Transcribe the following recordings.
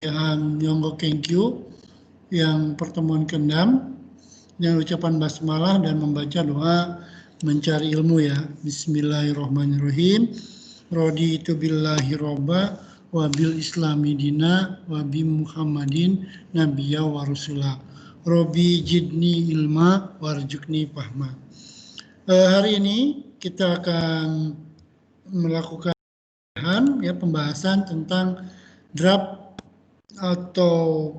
Nyonggo Kenkyu yang pertemuan ke-6 dengan ucapan basmalah dan membaca doa mencari ilmu ya. Bismillahirrahmanirrahim. Raditu billahi robba wa bil islami dina wa bi Muhammadin nabiyya wa rasulah. Robi jidni ilma warjukni fahma. Hari ini kita akan melakukan pembahasan tentang draft atau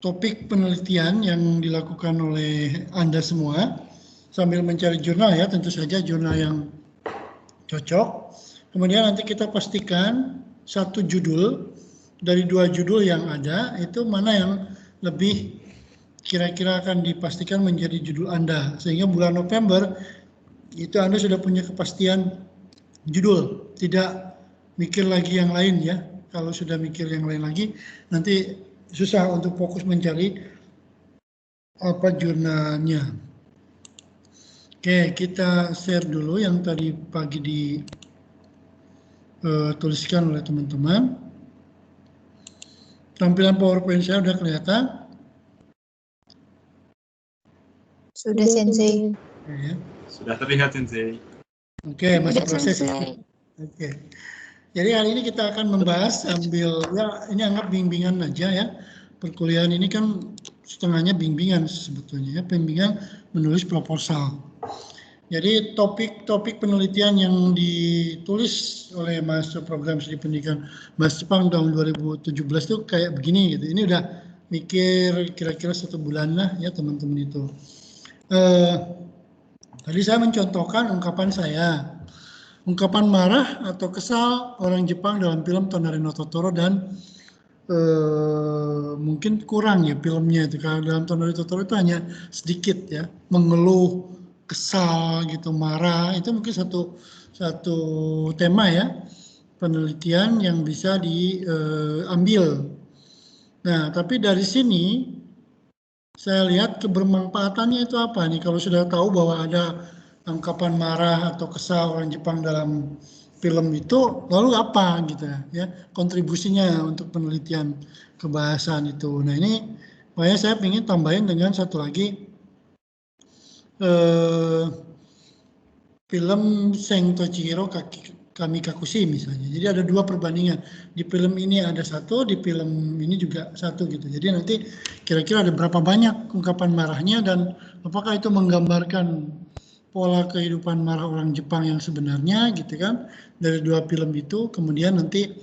topik penelitian yang dilakukan oleh Anda semua sambil mencari jurnal ya, tentu saja jurnal yang cocok. Kemudian nanti kita pastikan satu judul dari 2 judul yang ada itu mana yang lebih kira-kira akan dipastikan menjadi judul Anda, sehingga bulan November itu Anda sudah punya kepastian judul, tidak mikir lagi yang lain ya. Kalau sudah mikir yang lain lagi, nanti susah untuk fokus mencari apa jurnalnya. Oke, kita share dulu yang tadi pagi dituliskan oleh teman-teman. Tampilan PowerPoint saya sudah kelihatan? Sudah, Sensei. Oke, ya. Sudah terlihat, Sensei. Oke, masih Sudah, proses. Sensei. Oke. Jadi hari ini kita akan membahas sambil ya ini anggap bimbingan aja ya. Perkuliahan ini kan setengahnya bimbingan sebetulnya ya, bimbingan menulis proposal. Jadi topik-topik penelitian yang ditulis oleh mahasiswa program studi pendidikan bahasa Jepang tahun 2017 itu kayak begini gitu. Ini udah mikir kira-kira 1 bulan lah ya teman-teman itu. Tadi saya mencontohkan ungkapan saya. Ungkapan marah atau kesal orang Jepang dalam film Tonari no Totoro dan mungkin kurang ya filmnya itu. Karena dalam Tonari Totoro itu hanya sedikit ya, mengeluh, kesal gitu, marah. Itu mungkin satu tema ya, penelitian yang bisa diambil. Nah, tapi dari sini saya lihat kebermanfaatannya itu apa nih, kalau sudah tahu bahwa ada ungkapan marah atau kesal orang Jepang dalam film itu, lalu apa gitu ya kontribusinya untuk penelitian kebahasaan itu. Nah ini makanya saya ingin tambahin dengan satu lagi film Seng Tochihiro Kamikakushi misalnya. Jadi ada 2 perbandingan. Di film ini ada 1, di film ini juga 1 gitu. Jadi nanti kira-kira ada berapa banyak ungkapan marahnya dan apakah itu menggambarkan pola kehidupan marah orang Jepang yang sebenarnya gitu kan, dari 2 film itu. Kemudian nanti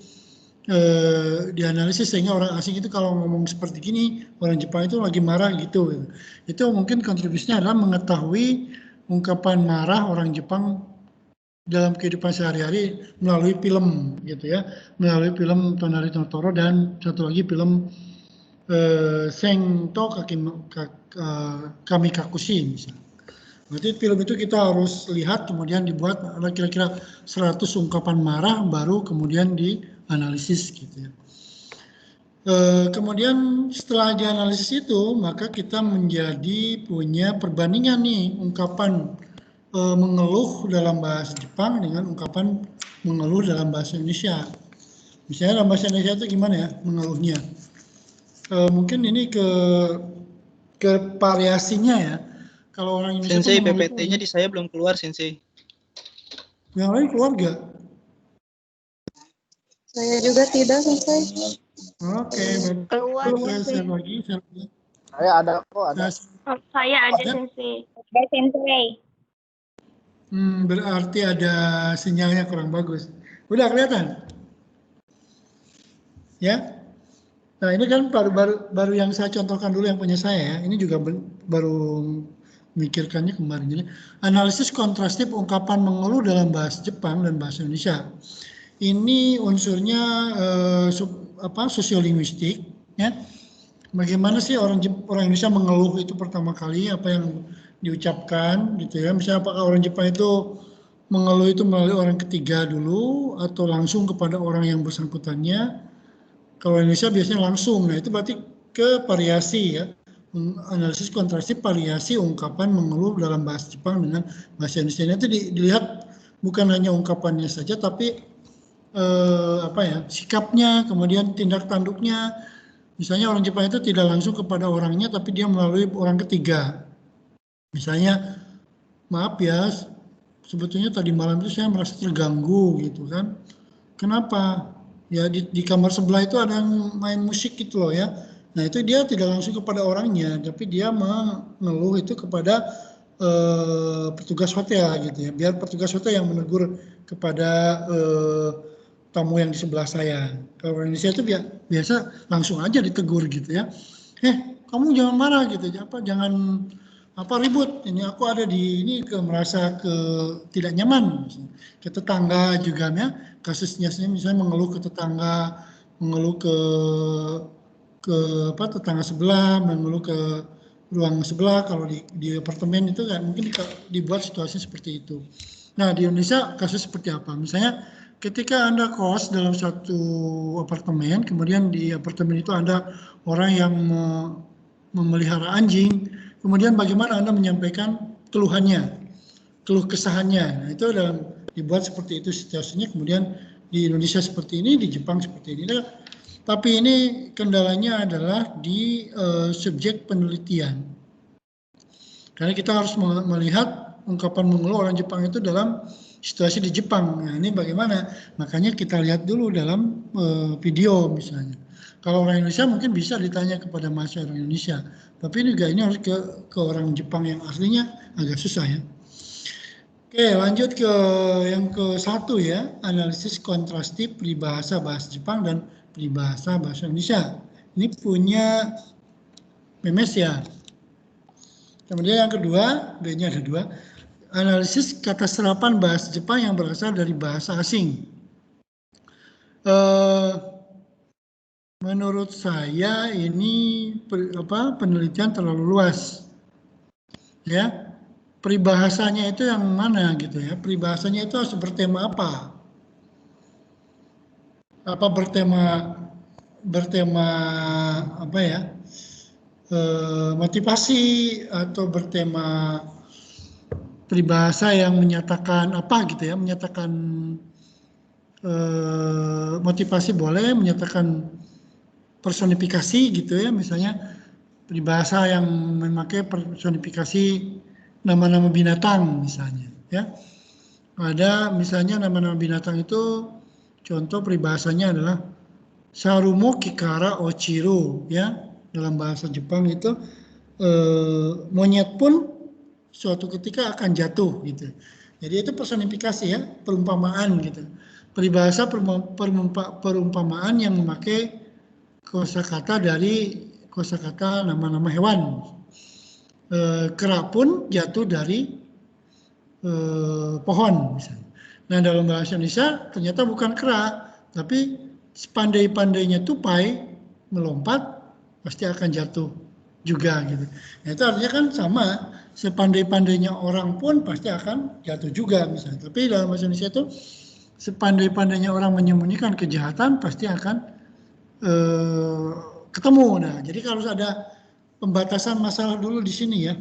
dianalisis sehingga orang asing itu kalau ngomong seperti gini, orang Jepang itu lagi marah gitu. Itu mungkin kontribusinya adalah mengetahui ungkapan marah orang Jepang dalam kehidupan sehari-hari melalui film gitu ya, melalui film Tonari no Totoro dan satu lagi film Seng to Kamikakushi misalnya. Berarti film itu kita harus lihat, kemudian dibuat ada kira-kira 100 ungkapan marah, baru kemudian dianalisis gitu ya. Kemudian setelah dianalisis itu, maka kita menjadi punya perbandingan nih ungkapan mengeluh dalam bahasa Jepang dengan ungkapan mengeluh dalam bahasa Indonesia. Misalnya dalam bahasa Indonesia itu gimana ya mengeluhnya? Mungkin ini ke variasinya ya. Kalau orang Indonesia Sensei, PPT-nya di saya belum keluar, Sensei. Yang lain keluar nggak? Saya juga tidak, Sensei. Oke, Keluar, saya lagi. Saya ada kok, ada. Saya ada, Sensei. Ada, Sensei. Berarti ada sinyalnya kurang bagus. Udah kelihatan? Ya. Nah ini kan baru yang saya contohkan dulu yang punya saya ya. Ini juga baru mikirkannya kemarin. Jadi analisis kontrastif ungkapan mengeluh dalam bahasa Jepang dan bahasa Indonesia. Ini unsurnya sosiolinguistik ya. Bagaimana sih orang Indonesia mengeluh itu pertama kali, apa yang diucapkan gitu ya. Misalnya apakah orang Jepang itu mengeluh itu melalui orang ketiga dulu atau langsung kepada orang yang bersangkutannya. Kalau Indonesia biasanya langsung. Nah itu berarti ke variasi ya. Analisis kontrastif variasi ungkapan mengeluh dalam bahasa Jepang dengan bahasa Indonesia. Itu dilihat bukan hanya ungkapannya saja, tapi apa ya, sikapnya, kemudian tindak tanduknya. Misalnya orang Jepang itu tidak langsung kepada orangnya, tapi dia melalui orang ketiga. Misalnya, maaf ya, sebetulnya tadi malam itu saya merasa terganggu gitu kan. Kenapa? Ya di kamar sebelah itu ada yang main musik gitu loh ya. Nah itu dia tidak langsung kepada orangnya, tapi dia mengeluh itu kepada petugas hotel gitu ya. Biar petugas hotel yang menegur kepada tamu yang di sebelah saya. Kalau orang Indonesia itu biasa langsung aja ditegur gitu ya. Kamu jangan marah gitu, jangan ribut. Ini aku ada di ini merasa tidak nyaman. Ke tetangga juga ya, kasusnya misalnya mengeluh ke tetangga, mengeluh ke tetangga sebelah, mengeluh ke ruang sebelah. Kalau di apartemen itu kan mungkin dibuat situasi seperti itu. Nah di Indonesia kasus seperti apa? Misalnya ketika Anda kos dalam satu apartemen, kemudian di apartemen itu ada orang yang memelihara anjing, kemudian bagaimana Anda menyampaikan keluhannya, keluh kesahannya. Nah itu dibuat seperti itu situasinya, kemudian di Indonesia seperti ini, di Jepang seperti ini. Nah, tapi ini kendalanya adalah di subjek penelitian. Karena kita harus melihat ungkapan mengeluh orang Jepang itu dalam situasi di Jepang. Nah ini bagaimana? Makanya kita lihat dulu dalam video misalnya. Kalau orang Indonesia mungkin bisa ditanya kepada mahasiswa orang Indonesia. Tapi juga ini harus ke orang Jepang yang aslinya agak susah ya. Oke, lanjut ke yang ke-1 ya, analisis kontrastif peribahasa bahasa Jepang dan peribahasa bahasa Indonesia. Ini punya Memes ya. Kemudian yang kedua, B-nya ada 2, analisis kata serapan bahasa Jepang yang berasal dari bahasa asing. Menurut saya ini penelitian terlalu luas. Ya. Peribahasanya itu yang mana gitu ya? Peribahasanya itu harus bertema apa? Apa bertema apa ya? Motivasi atau bertema peribahasa yang menyatakan apa gitu ya? Menyatakan motivasi boleh, menyatakan personifikasi gitu ya, misalnya peribahasa yang memakai personifikasi nama-nama binatang misalnya ya. Ada misalnya nama-nama binatang itu contoh peribahasanya adalah Sarumo Kikara Ochiro ya, dalam bahasa Jepang itu monyet pun suatu ketika akan jatuh gitu. Jadi itu personifikasi ya, perumpamaan gitu. Peribahasa perumpamaan yang memakai kosakata dari kosakata nama-nama hewan. Kera pun jatuh dari pohon misalnya. Nah dalam bahasa Indonesia ternyata bukan kera, tapi sepandai-pandainya tupai melompat pasti akan jatuh juga gitu. Nah itu artinya kan sama, sepandai-pandainya orang pun pasti akan jatuh juga misalnya. Tapi dalam bahasa Indonesia itu sepandai-pandainya orang menyembunyikan kejahatan pasti akan ketemu. Nah jadi kalau ada pembatasan masalah dulu di sini ya,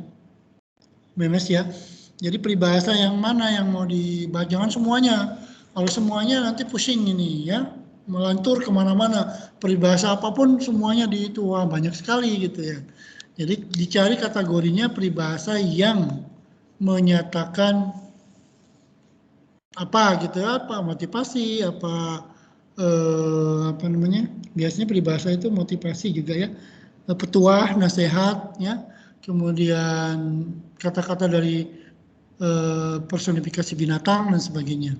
Memes ya. Jadi peribahasa yang mana yang mau dibahas, jangan semuanya. Kalau semuanya nanti pusing ini ya, melantur kemana-mana. Peribahasa apapun semuanya di itu, wah banyak sekali gitu ya. Jadi dicari kategorinya peribahasa yang menyatakan apa gitu ya, apa motivasi, apa namanya? Biasanya peribahasa itu motivasi juga ya. Petuah, nasihat, ya, kemudian kata-kata dari personifikasi binatang dan sebagainya.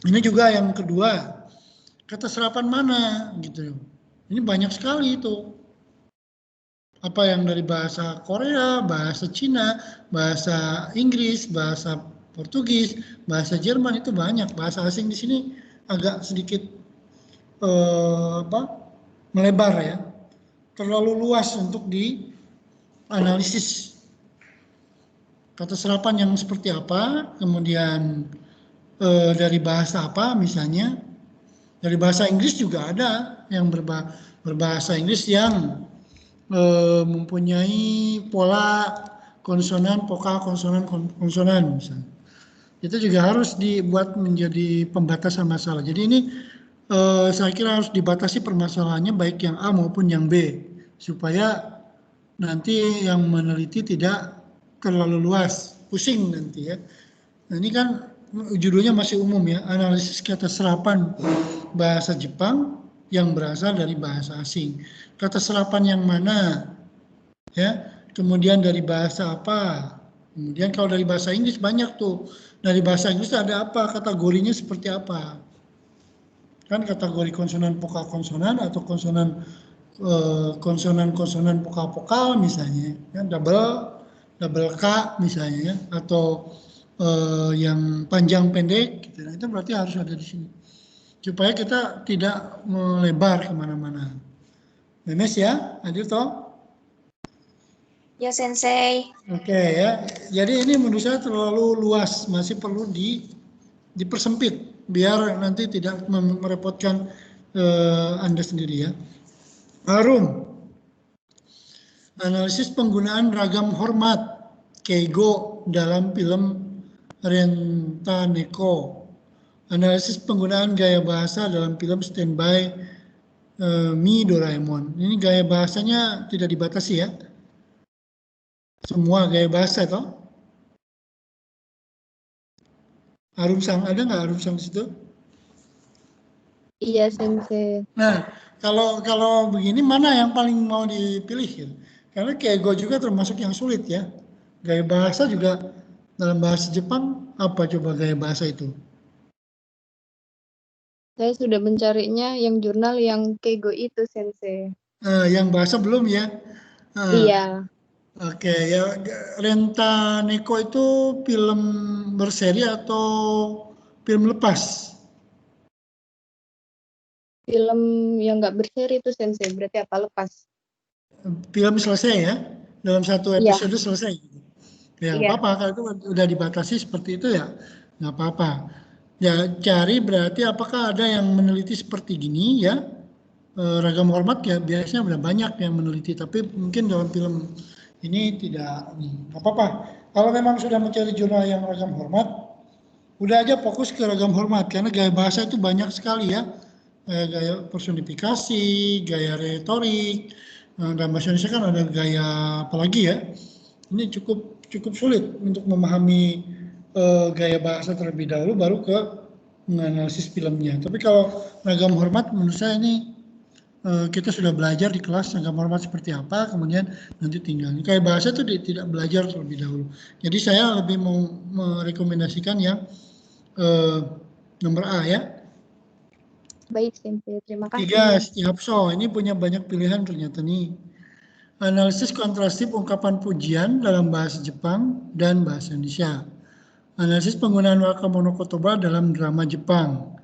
Ini juga yang kedua, kata serapan mana gitu. Ini banyak sekali itu. Apa yang dari bahasa Korea, bahasa Cina, bahasa Inggris, bahasa Portugis, bahasa Jerman itu banyak. Bahasa asing di sini agak sedikit melebar ya. Terlalu luas untuk dianalisis. Kata serapan yang seperti apa, kemudian dari bahasa apa misalnya. Dari bahasa Inggris juga ada yang berbahasa Inggris yang mempunyai pola konsonan, vokal, konsonan, konsonan misalnya. Itu juga harus dibuat menjadi pembatasan masalah. Jadi ini saya kira harus dibatasi permasalahannya baik yang A maupun yang B supaya nanti yang meneliti tidak terlalu luas, pusing nanti ya. Nah, ini kan judulnya masih umum ya, analisis kata serapan bahasa Jepang yang berasal dari bahasa asing. Kata serapan yang mana? Ya, kemudian dari bahasa apa? Kemudian kalau dari bahasa Inggris banyak tuh. Dari bahasa Inggris ada apa? Kategorinya seperti apa? Kan kategori konsonan vokal konsonan atau konsonan vokal misalnya, ya, double K misalnya, ya, atau yang panjang pendek, gitu. Nah, itu berarti harus ada di sini supaya kita tidak melebar kemana-mana. Memes ya, hadir toh? Ya, Sensei. Oke ya, jadi ini menurut saya terlalu luas, masih perlu dipersempit biar nanti tidak merepotkan Anda sendiri ya. Harum, analisis penggunaan ragam hormat Keigo dalam film Rentaneko. Analisis penggunaan gaya bahasa dalam film Standby Mi Doraemon. Ini gaya bahasanya tidak dibatasi ya. Semua gaya bahasa toh. Harum Sang, ada nggak Harum Sang di situ? Iya, Sensei. Nah, kalau begini mana yang paling mau dipilih? Ya? Karena Keigo juga termasuk yang sulit ya. Gaya bahasa juga dalam bahasa Jepang apa coba gaya bahasa itu? Saya sudah mencarinya yang jurnal yang Keigo itu, Sensei. Yang bahasa belum ya? Iya. Oke, ya Rentaneko itu film berseri atau film lepas? Film yang nggak berseri itu, Sensei. Berarti apa? Lepas. Film selesai ya? Dalam satu Iya. episode selesai. Ya nggak Iya. apa-apa, kalau itu udah dibatasi seperti itu ya nggak apa-apa. Ya cari berarti apakah ada yang meneliti seperti gini ya, ragam hormat ya biasanya udah banyak yang meneliti, tapi mungkin dalam film ini tidak, nggak apa-apa. Kalau memang sudah mencari jurnal yang ragam hormat, udah aja fokus ke ragam hormat karena gaya bahasa itu banyak sekali ya. Gaya personifikasi, gaya retorik, dan bahasa Indonesia kan ada gaya apalagi ya. Ini cukup sulit untuk memahami gaya bahasa terlebih dahulu baru ke menganalisis filmnya. Tapi kalau ragam hormat menurut saya ini kita sudah belajar di kelas ragam hormat seperti apa, kemudian nanti tinggal. Gaya bahasa itu tidak belajar terlebih dahulu. Jadi saya lebih mau merekomendasikan yang nomor A ya. Baik, Sensei. Terima kasih. 3, Setiapso. Ini punya banyak pilihan ternyata nih. Analisis kontrastif ungkapan pujian dalam bahasa Jepang dan bahasa Indonesia. Analisis penggunaan waka monokotoba dalam drama Jepang.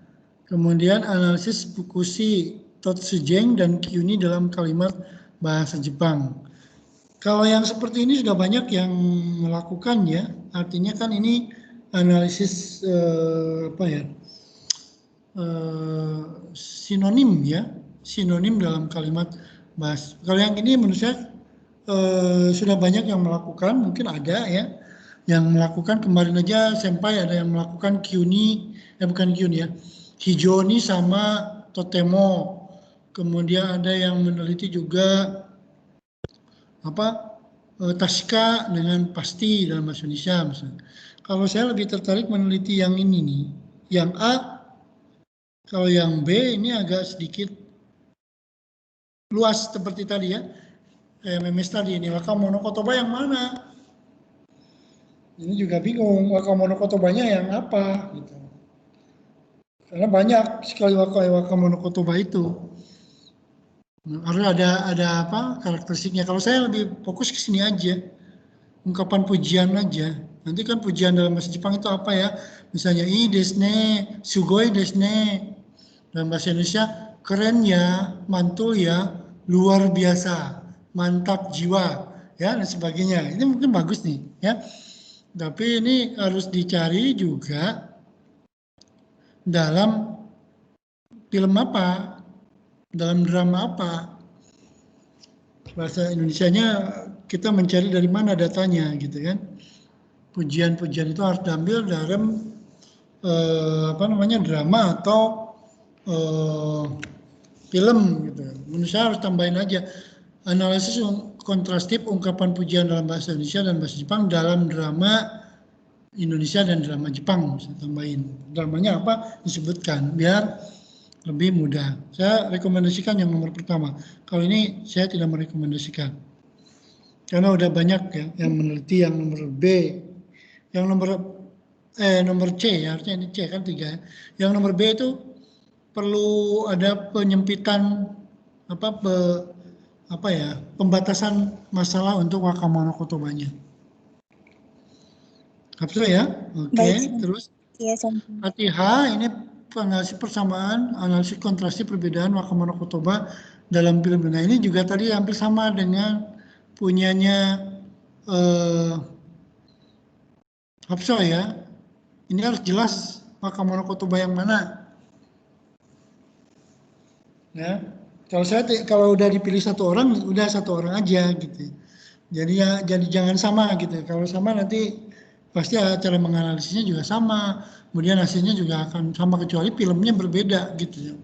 Kemudian analisis fukushi, totsujeng, dan kyuni dalam kalimat bahasa Jepang. Kalau yang seperti ini sudah banyak yang melakukan ya. Artinya kan ini analisis sinonim ya. Sinonim dalam kalimat bahasa. Kalau yang ini menurut saya sudah banyak yang melakukan, mungkin ada ya yang melakukan. Kemarin aja Senpai ada yang melakukan kyuni, bukan kyuni ya, hijoni sama totemo. Kemudian ada yang meneliti juga tashika dengan pasti dalam bahasa Indonesia misalnya. Kalau saya lebih tertarik meneliti yang ini nih, yang A. Kalau yang B ini agak sedikit luas seperti tadi ya, memes tadi ini, waka monokotoba yang mana? Ini juga bingung, waka monokotobanya yang apa gitu. Karena banyak sekali waka monokotoba itu. Harus ada apa karakteristiknya. Kalau saya lebih fokus ke sini aja, ungkapan pujian aja. Nanti kan pujian dalam bahasa Jepang itu apa ya? Misalnya ii desne, sugoi desne. Dalam bahasa Indonesia keren ya, mantul ya, luar biasa, mantap jiwa, ya dan sebagainya. Ini mungkin bagus nih, ya. Tapi ini harus dicari juga dalam film apa, dalam drama apa. Bahasa Indonesianya kita mencari dari mana datanya, gitu kan. Pujian-pujian itu harus diambil dalam drama atau film gitu. Menurut saya harus tambahin aja analisis kontrastif ungkapan pujian dalam bahasa Indonesia dan bahasa Jepang dalam drama Indonesia dan drama Jepang. Saya tambahin dramanya apa disebutkan biar lebih mudah. Saya rekomendasikan yang nomor pertama. Kalau ini saya tidak merekomendasikan karena udah banyak ya yang meneliti yang nomor B, yang nomor C ya, harusnya ini C kan 3 ya. Yang nomor B itu perlu ada penyempitan pembatasan masalah untuk Wakamono Kotobanya. Hapso ya, oke. Baik, Terus iya, Sensei. arti H ini analisis persamaan, analisis kontrastif perbedaan Wakamono Kotoba dalam film. Nah ini juga tadi hampir sama dengan punyanya Hapso ya. Ini harus jelas Wakamono Kotoba yang mana. Ya, kalau udah dipilih satu orang, udah satu orang aja gitu. Jadi jangan sama gitu. Kalau sama nanti pasti cara menganalisisnya juga sama, kemudian hasilnya juga akan sama kecuali filmnya berbeda gitu ya.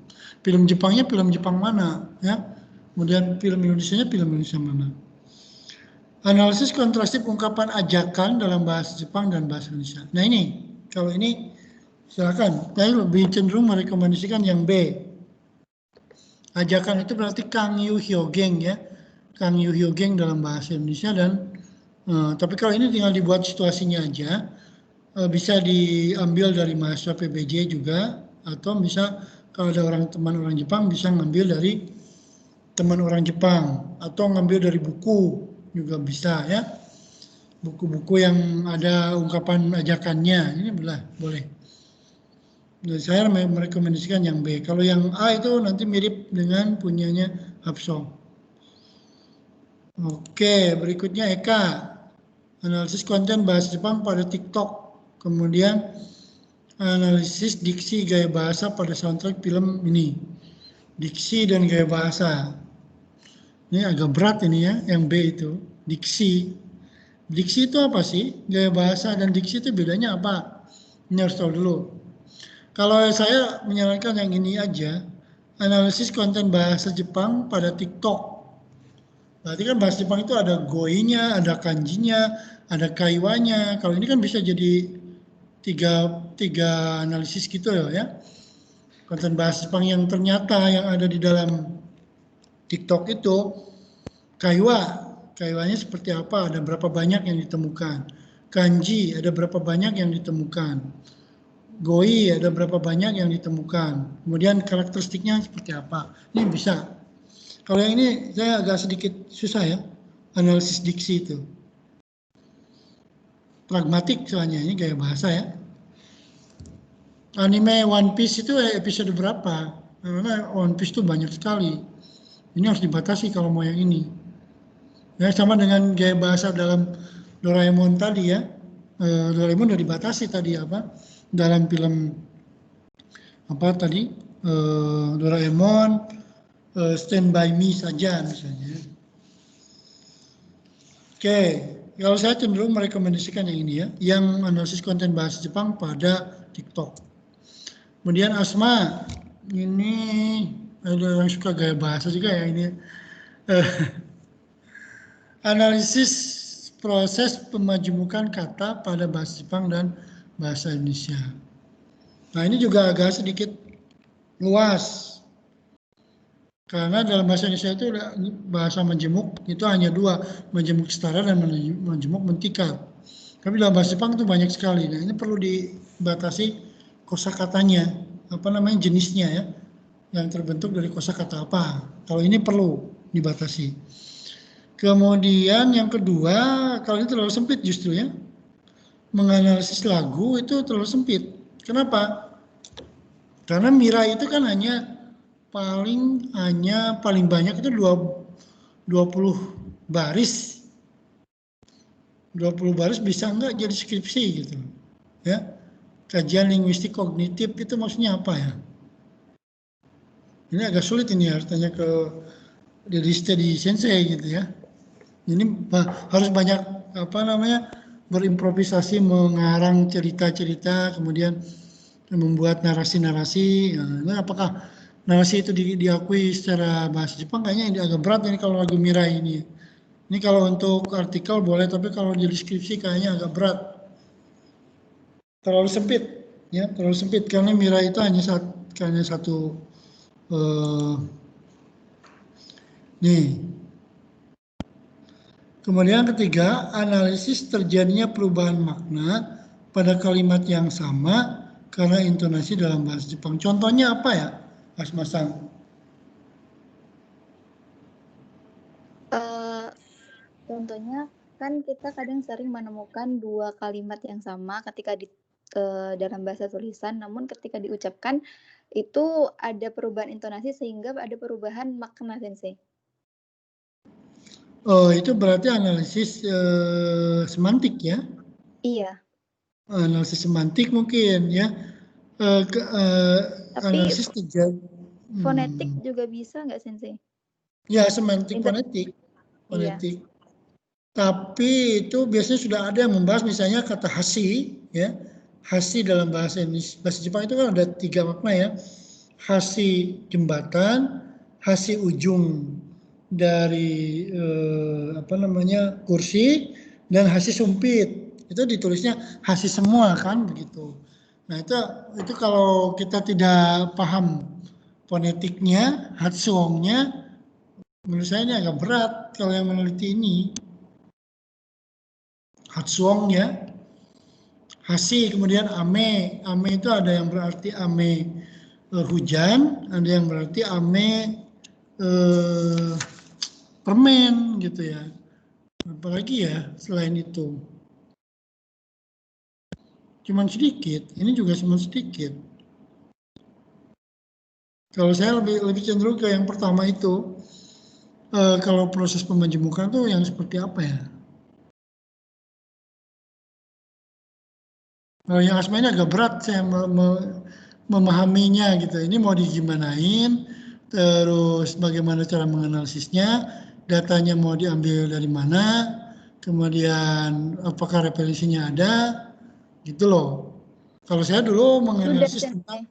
Film Jepangnya film Jepang mana ya, kemudian film Indonesianya film Indonesia mana. Analisis kontrastif ungkapan ajakan dalam bahasa Jepang dan bahasa Indonesia. Nah ini, kalau ini silakan. Saya lebih cenderung merekomendasikan yang B. Ajakan itu berarti Kang Yu Hyogeng ya, Kang Yu Hyogeng dalam bahasa Indonesia dan tapi kalau ini tinggal dibuat situasinya aja, bisa diambil dari mahasiswa PBJ juga, atau bisa kalau ada teman orang Jepang bisa ngambil dari teman orang Jepang, atau ngambil dari buku juga bisa ya, buku-buku yang ada ungkapan ajakannya, ini boleh. Nah, saya merekomendasikan yang B. Kalau yang A itu nanti mirip dengan punyanya Hapso. Oke, berikutnya Eka. Analisis konten bahasa Jepang pada TikTok, kemudian analisis diksi gaya bahasa pada soundtrack film ini. Diksi dan gaya bahasa. Ini agak berat ini ya, yang B itu. Diksi. Diksi itu apa sih? Gaya bahasa dan diksi itu bedanya apa? Ini harus tahu dulu. Kalau saya menyarankan yang ini aja, analisis konten bahasa Jepang pada TikTok. Berarti kan bahasa Jepang itu ada goinya, ada kanjinya, ada kaiwanya. Kalau ini kan bisa jadi tiga analisis gitu ya. Konten bahasa Jepang yang ternyata yang ada di dalam TikTok itu kaiwanya seperti apa, ada berapa banyak yang ditemukan. Kanji ada berapa banyak yang ditemukan. Goi ada berapa banyak yang ditemukan. Kemudian karakteristiknya seperti apa. Ini bisa. Kalau yang ini saya agak sedikit susah ya, analisis diksi itu. Pragmatik soalnya, ini gaya bahasa ya. Anime One Piece itu episode berapa? Karena One Piece itu banyak sekali. Ini harus dibatasi kalau mau yang ini. Ya, sama dengan gaya bahasa dalam Doraemon tadi ya. Doraemon udah dibatasi tadi apa? Dalam film apa tadi? Doraemon Stand By Me saja misalnya. Oke, kalau saya cenderung merekomendasikan yang ini ya, yang analisis konten bahasa Jepang pada TikTok. Kemudian Asma, ini ada yang suka gaya bahasa juga ya ini. Analisis proses pemajemukan kata pada bahasa Jepang dan bahasa Indonesia. Nah ini juga agak sedikit luas. Karena dalam bahasa Indonesia itu bahasa majemuk itu hanya 2, majemuk setara dan majemuk mentikal. Tapi dalam bahasa Jepang itu banyak sekali. Nah ini perlu dibatasi kosakatanya, jenisnya ya, yang terbentuk dari kosakata apa. Kalau ini perlu dibatasi. Kemudian yang kedua, kalau ini terlalu sempit justru ya, menganalisis lagu itu terlalu sempit. Kenapa? Karena Mirai itu kan paling banyak itu 20 baris. 20 baris bisa enggak jadi skripsi gitu. Ya. Kajian linguistik kognitif itu maksudnya apa ya? Ini agak sulit ini harus tanya ke diri study sensei gitu ya. Ini harus banyak berimprovisasi mengarang cerita-cerita kemudian membuat narasi-narasi. Nah, apakah narasi itu diakui secara bahasa Jepang? Kayaknya ini agak berat ini kalau lagu Mirai ini. Ini kalau untuk artikel boleh, tapi kalau di deskripsi kayaknya agak berat. Terlalu sempit, ya, terlalu sempit karena Mirai itu hanya satu. Nih. Kemudian ketiga, analisis terjadinya perubahan makna pada kalimat yang sama karena intonasi dalam bahasa Jepang. Contohnya apa ya, Mas Masang? Contohnya kan kita kadang sering menemukan dua kalimat yang sama ketika dalam bahasa tulisan, namun ketika diucapkan itu ada perubahan intonasi sehingga ada perubahan makna, Sensei. Oh, itu berarti analisis semantik ya? Iya. Analisis semantik mungkin ya. Tapi Analisis terjadi. fonetik juga bisa nggak, Sensei? Ya, semantik fonetik. Iya. Tapi itu biasanya sudah ada yang membahas misalnya kata hasi, ya. Hasi dalam bahasa Jepang itu kan ada 3 makna ya. Hasi jembatan, hasi ujung dari kursi, dan hasi sumpit. Itu ditulisnya hasi semua kan begitu. Nah, itu kalau kita tidak paham fonetiknya, hatsuongnya, menurut saya ini agak berat kalau yang meneliti ini. Hatsuongnya, hasi, kemudian ame. Ame itu ada yang berarti ame hujan, ada yang berarti ame permen gitu ya. Apalagi ya selain itu. Cuman sedikit, ini juga cuma sedikit. Kalau saya lebih cenderung ke yang pertama itu. Kalau proses pemajemukan tuh yang seperti apa ya? Kalau yang asma ini agak berat saya memahaminya gitu. Ini mau digimanain, terus bagaimana cara menganalisisnya, datanya mau diambil dari mana, kemudian apakah referensinya ada, gitu loh. Kalau saya dulu menganalisis tentang,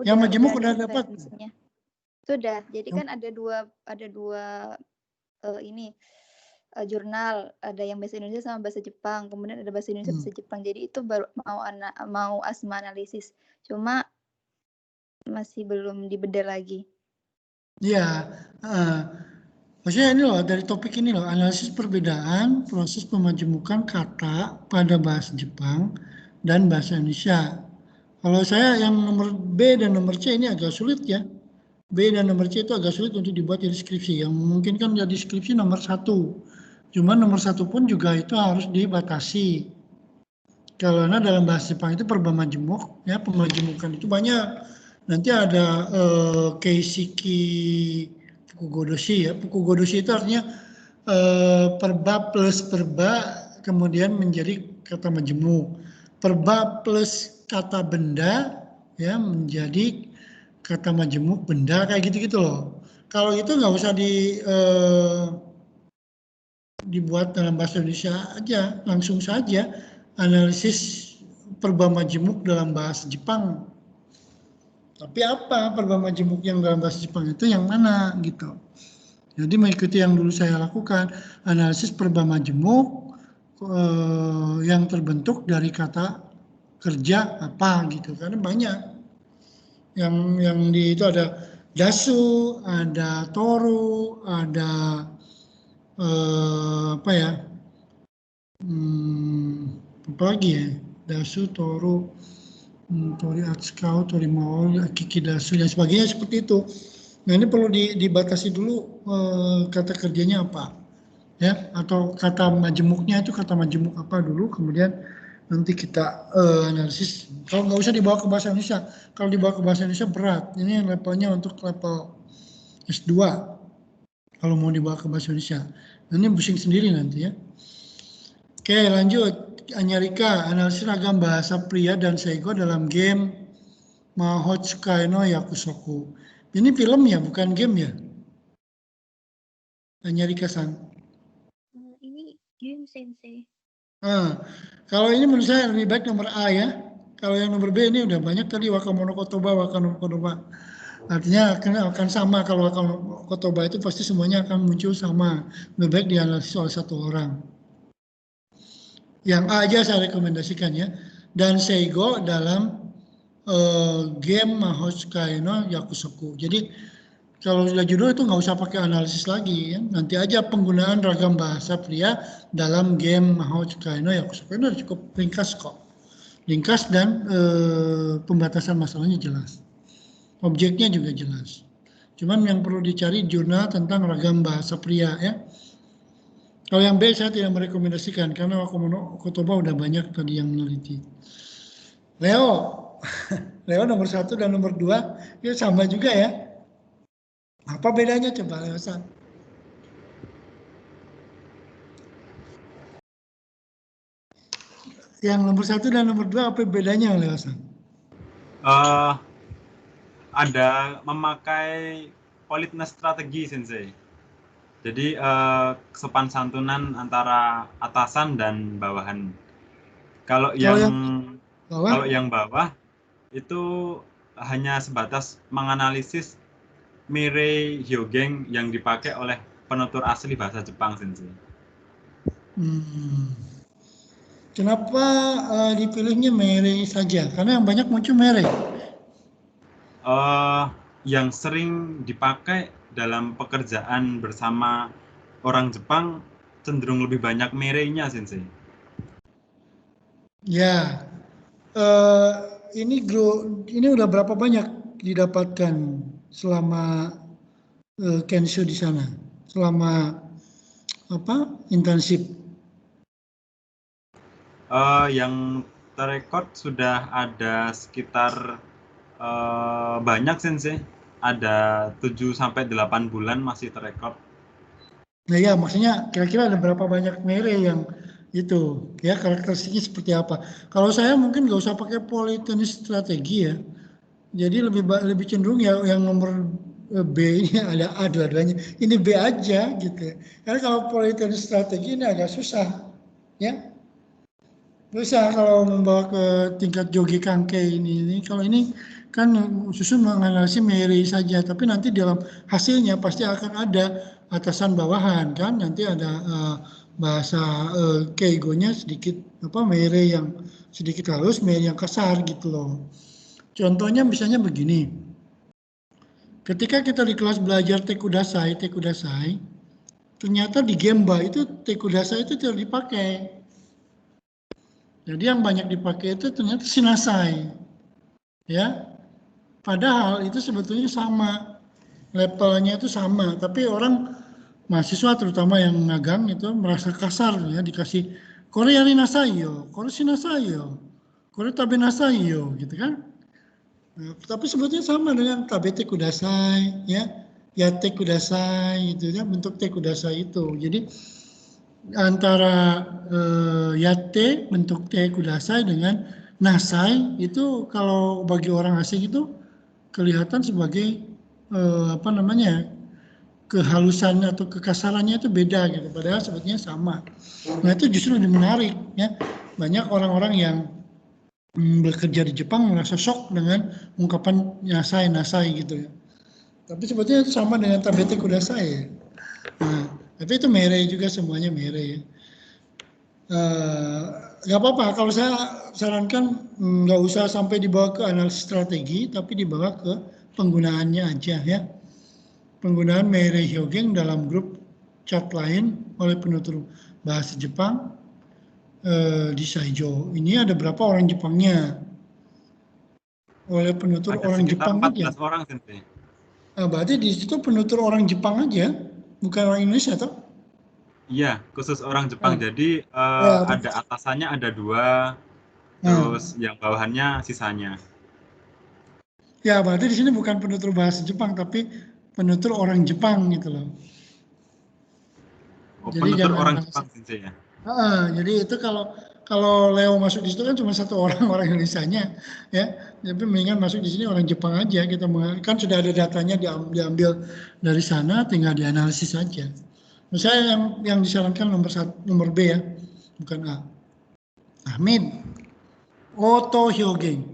yang majemuk udah dapat. Sudah. Jadi kan ada dua jurnal, ada yang bahasa Indonesia sama bahasa Jepang, kemudian ada bahasa Indonesia bahasa Jepang. Jadi itu baru mau asma analisis. Cuma masih belum dibedah lagi. Iya, maksudnya ini loh dari topik ini loh, analisis perbedaan proses pemajemukan kata pada bahasa Jepang dan bahasa Indonesia. Kalau saya yang nomor B dan nomor C ini agak sulit ya. B dan nomor C itu agak sulit untuk dibuat di deskripsi. Yang memungkinkan jadi deskripsi nomor 1. Cuman nomor 1 pun juga itu harus dibatasi. Karena dalam bahasa Jepang itu perbamajemuk, ya pemajemukan itu banyak. Nanti ada keisiki fukugodoshi ya. Fukugodoshi itu artinya perba plus perba kemudian menjadi kata majemuk. Perba plus kata benda ya menjadi kata majemuk benda kayak gitu-gitu loh. Kalau itu nggak usah dibuat dalam bahasa Indonesia aja, langsung saja analisis perba majemuk dalam bahasa Jepang. Tapi apa perba majemuk yang dalam bahasa Jepang itu yang mana gitu. Jadi mengikuti yang dulu saya lakukan, analisis perba majemuk yang terbentuk dari kata kerja apa gitu. Karena banyak yang di itu ada dasu, ada toru, ada apa lagi ya, dasu, toru, tori atsukau, tori mau, kiki dasu dan sebagainya seperti itu. Nah ini perlu dibatasi dulu kata kerjanya apa, ya, atau kata majemuknya itu kata majemuk apa dulu, kemudian nanti kita analisis. Kalau nggak usah dibawa ke bahasa Indonesia, kalau dibawa ke bahasa Indonesia berat. Ini levelnya untuk level S2 kalau mau dibawa ke bahasa Indonesia. Ini pusing sendiri nanti ya. Oke lanjut, Anyarika, analisis ragam bahasa pria dan seigo dalam game Mahotsukai no Yakusoku. Ini film ya, bukan game ya? Anyarika-san. Ini game, Sensei. Kalau ini menurut saya lebih baik nomor A ya. Kalau yang nomor B ini udah banyak tadi Wakamono Kotoba, Wakano Kotoba. Artinya akan sama, kalau Wakano Kotoba itu pasti semuanya akan muncul sama. Lebih baik dianalisis oleh satu orang. Yang A aja saya rekomendasikan ya. Dan Seigo dalam game Mahoutsukai no Yakusoku. Jadi kalau sudah judul itu nggak usah pakai analisis lagi ya. Nanti aja penggunaan ragam bahasa pria dalam game Mahoutsukai no Yakusoku itu cukup ringkas kok. Ringkas dan pembatasan masalahnya jelas. Objeknya juga jelas. Cuman yang perlu dicari jurnal tentang ragam bahasa pria ya. Kalau yang B saya tidak merekomendasikan karena Wakamono Kotoba udah banyak tadi yang meneliti. Leo, Leo nomor 1 dan nomor 2 itu sama juga ya. Apa bedanya coba Leo San? Yang nomor 1 dan nomor 2 apa bedanya Leo San? Ada memakai politeness strategi Sensei. Jadi kesopan santunan antara atasan dan bawahan. Kalau yang bawah itu hanya sebatas menganalisis Mirei Hyogeng yang dipakai oleh penutur asli bahasa Jepang Sensei. Kenapa dipilihnya Mirei saja? Karena yang banyak muncul Mirei. Yang sering dipakai dalam pekerjaan bersama orang Jepang cenderung lebih banyak Mirei-nya Sensei. Ya, ini udah berapa banyak didapatkan selama Kensho di sana, selama intensif? Yang terekod sudah ada sekitar banyak Sensei, ada 7-8 bulan masih terekod. Nah ya, maksudnya kira-kira ada berapa banyak Mirei yang itu ya, karakteristiknya seperti apa? Kalau saya mungkin nggak usah pakai politeness strategi ya, jadi lebih cenderung ya yang nomor B ini ada A dua-duanya, ini B aja gitu. Karena kalau politeness strategi ini agak susah ya. Bisa kalau membawa ke tingkat Jogi Kanke ini kalau ini kan khusus menganalisis Mirei saja, tapi nanti dalam hasilnya pasti akan ada atasan bawahan kan, nanti ada bahasa Keigo-nya sedikit Mirei yang sedikit halus, Mirei yang kasar gitu loh. Contohnya misalnya begini, ketika kita di kelas belajar Tekudasai, ternyata di Gemba itu Tekudasai itu tidak dipakai. Jadi yang banyak dipakai itu ternyata Shinasai, ya. Padahal itu sebetulnya sama, levelnya itu sama, tapi orang mahasiswa terutama yang magang itu merasa kasar ya, dikasih Kore yari nasai yo, Kore shinasai yo, Kore tabe nasai yo, gitu kan. Nah, tapi sebetulnya sama dengan tabete kudasai, ya, yate kudasai, gitu ya, bentuk te kudasai itu. Jadi antara yate bentuk te kudasai dengan nasai itu kalau bagi orang asing itu kelihatan sebagai kehalusan atau kekasarannya itu beda gitu, padahal sebetulnya sama. Nah itu justru lebih menarik ya, banyak orang-orang yang bekerja di Jepang merasa shock dengan ungkapan nasai gitu ya, tapi sebetulnya itu sama dengan tabete kudasai ya. Nah, tapi itu Mirei juga, semuanya Mirei ya. Gak apa-apa, kalau saya sarankan nggak usah sampai dibawa ke analisis strategi, tapi dibawa ke penggunaannya aja ya. Penggunaan Mirei Hyogeng dalam grup chat lain oleh penutur bahasa Jepang di Saijo. Ini ada berapa orang Jepangnya? Oleh penutur ada orang Jepang 14 aja. Orang Sensei. Nah, berarti di situ penutur orang Jepang aja, bukan orang Indonesia toh? Iya, khusus orang Jepang. Jadi ada atasannya ada 2, terus yang bawahannya sisanya. Ya, berarti di sini bukan penutur bahasa Jepang, tapi penutur orang Jepang gitu loh. Jadi penutur orang Jepang Sensei ya. Jadi itu kalau Leo masuk di situ kan cuma satu orang Indonesianya ya. Jadi mendingan masuk di sini orang Jepang aja, kita kan sudah ada datanya diambil dari sana, tinggal dianalisis saja. Misalnya yang disarankan nomor B ya, bukan A. Ahmed. Oto hyogeng.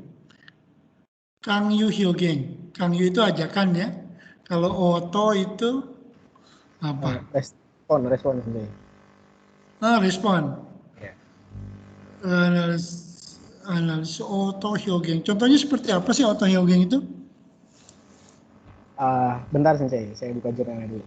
Kangyu hyogeng. Kangyu itu ajakan ya. Kalau oto itu apa? Respon sensei. Respon. Ya. Analisis oto hyogeng. Contohnya seperti apa sih oto hyogeng itu? Bentar sensei, saya buka jurnalnya dulu.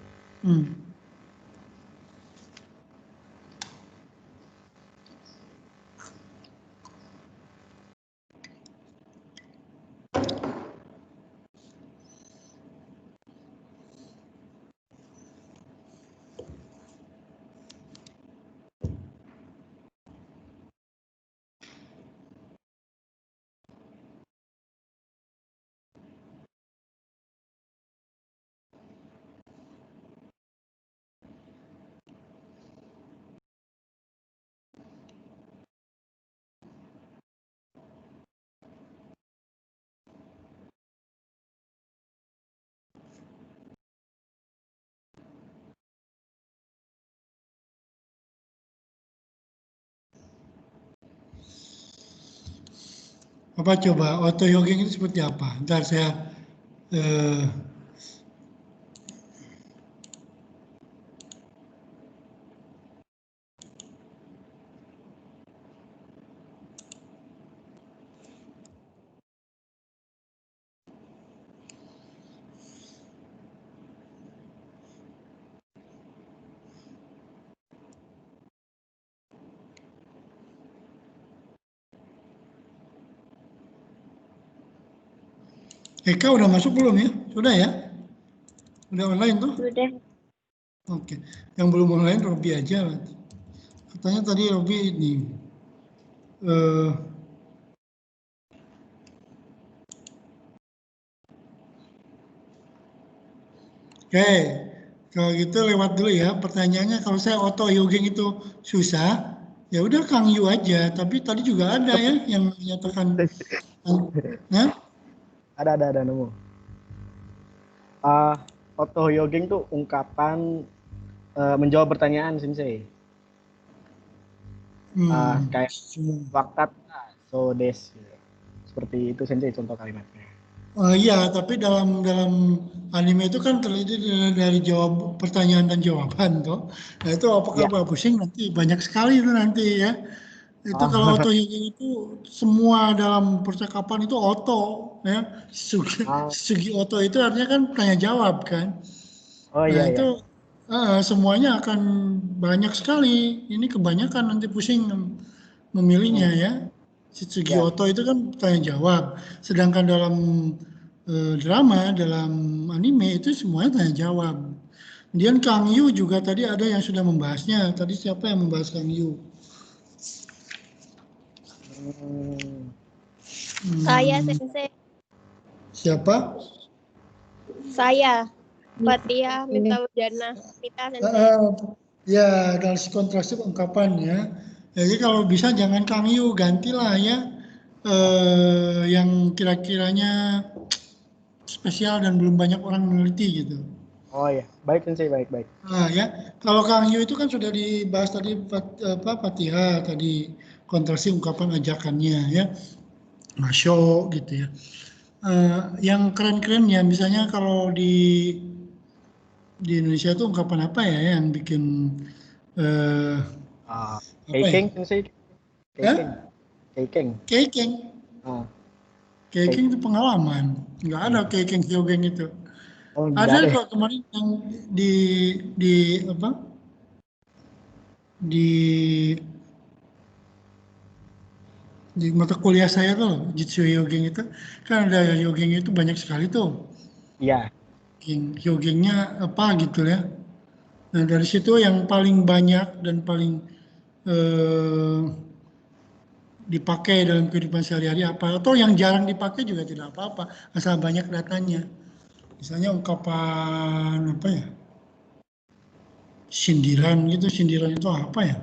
Apa coba oto hyogeng itu seperti apa? Ntar saya Eka udah masuk belum ya? Sudah ya? Udah online tuh? Sudah. Oke. Yang belum online Robi aja. Katanya tadi Robi ini. Oke. Kalau gitu lewat dulu ya. Pertanyaannya kalau saya oto hyogeng itu susah, ya udah Kang Yu aja. Tapi tadi juga ada ya yang menyatakan. Ya? Ada nemu. Oto hyogeng tuh ungkapan menjawab pertanyaan sensei. Kayak wakat so des gitu. Seperti itu sensei contoh kalimatnya. Iya, tapi dalam anime itu kan terdiri dari jawab pertanyaan dan jawaban toh. Nah itu apakah pusing nanti banyak sekali itu nanti ya. Itu kalau oto hyogeng itu semua dalam percakapan itu oto ya. Sugi oto itu artinya kan tanya jawab kan. Oh nah iya. itu semuanya akan banyak sekali. Ini kebanyakan nanti pusing memilihnya ya. Sugi oto itu kan tanya jawab. Sedangkan dalam drama, dalam anime itu semuanya tanya jawab. Kemudian Kang Yu juga tadi ada yang sudah membahasnya. Tadi siapa yang membahas Kang Yu? Saya sensei. Siapa? Saya. Fatia Mitawardana. Mita sensei. Ya, analisis kontrastif ungkapannya. Jadi kalau bisa jangan Kang Yu, gantilah ya yang kira-kiranya spesial dan belum banyak orang meneliti gitu. Oh iya, baik sensei, baik. Nah ya, kalau Kang Yu itu kan sudah dibahas tadi Fatihah tadi kontrastif ungkapan ajakannya ya, masyo gitu ya. Yang keren-keren ya, misalnya kalau di Indonesia itu ungkapan apa ya yang bikin Keikeng sensei. Keikeng. Keikeng itu pengalaman, nggak ada keikeng hyogeng itu. Oh, ada kok kemarin yang di apa? Di mata kuliah saya tuh Jitsu Hyogeng itu kan ada Hyogeng itu banyak sekali tuh. Iya. Hyogengnya apa gitu ya. Nah dari situ yang paling banyak dan paling dipakai dalam kehidupan sehari-hari apa, atau yang jarang dipakai juga tidak apa-apa asal banyak datanya. Misalnya ungkapan apa ya, sindiran gitu, sindiran itu apa ya,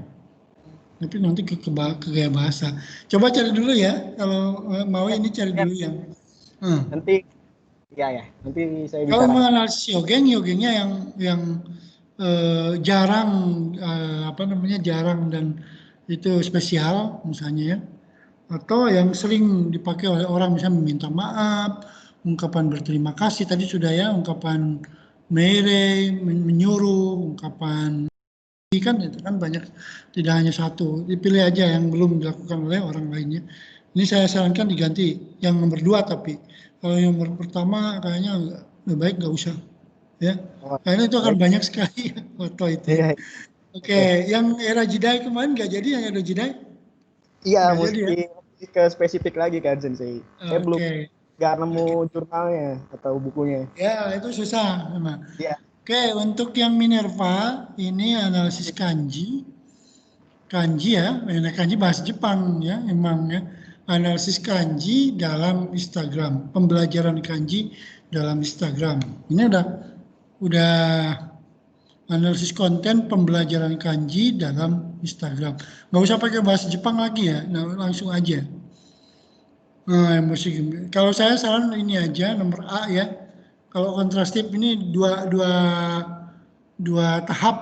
tapi nanti ke gaya bahasa. Coba cari dulu ya, kalau mau ini cari dulu yang nanti nanti saya kalau bicara. menganalisis hyogengnya yang jarang jarang dan itu spesial misalnya ya. Atau yang sering dipakai oleh orang misalnya meminta maaf, ungkapan berterima kasih tadi sudah ya, ungkapan mere, menyuruh, ungkapan kan itu kan banyak, tidak hanya satu, dipilih aja yang belum dilakukan oleh orang lainnya. Ini saya sarankan diganti yang nomor 2, tapi kalau yang nomor pertama kayaknya lebih baik nggak usah ya, karena itu akan banyak sekali foto itu. Iya. Oke, yang era jidai kemarin nggak jadi, yang era jidai? Iya, Nggak jadi mesti ke spesifik lagi kan Sensei. Saya belum nggak nemu jurnalnya atau bukunya. Ya, itu susah memang. Iya. Oke, untuk yang Minerva ini analisis kanji. Kanji ya, kanji bahasa Jepang ya, memang ya. Analisis kanji dalam Instagram, pembelajaran kanji dalam Instagram. Ini udah analisis konten pembelajaran kanji dalam Instagram. Nggak usah pakai bahasa Jepang lagi ya, nah, langsung aja. Nah, emosi gembira. Kalau saya saran ini aja nomor A ya. Kalau kontrastif ini dua tahap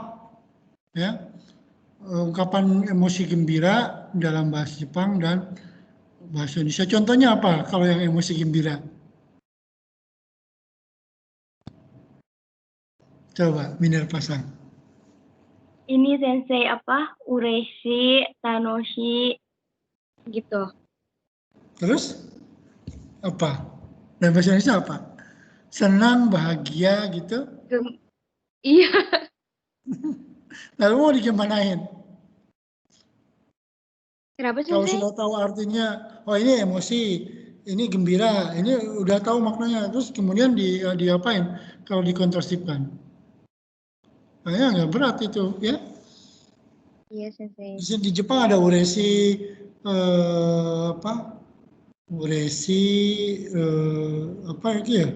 ya. Ungkapan emosi gembira dalam bahasa Jepang dan bahasa Indonesia. Contohnya apa kalau yang emosi gembira? Coba Miner pasang. Ini Sensei apa? Ureshi, tanoshi, gitu. Terus apa? Dan bahasa Indonesia apa? Senang, bahagia gitu. Iya. Lalu mau digimanain? Kenapa Kalau Sensei? sudah tahu artinya, oh ini emosi, ini gembira, ini udah tahu maknanya, terus kemudian diapain kalau dikontrastifkan? Kayaknya nggak berat itu, ya. Iya, Sensei. Di Jepang ada ureshi, ureshi, apa itu ya?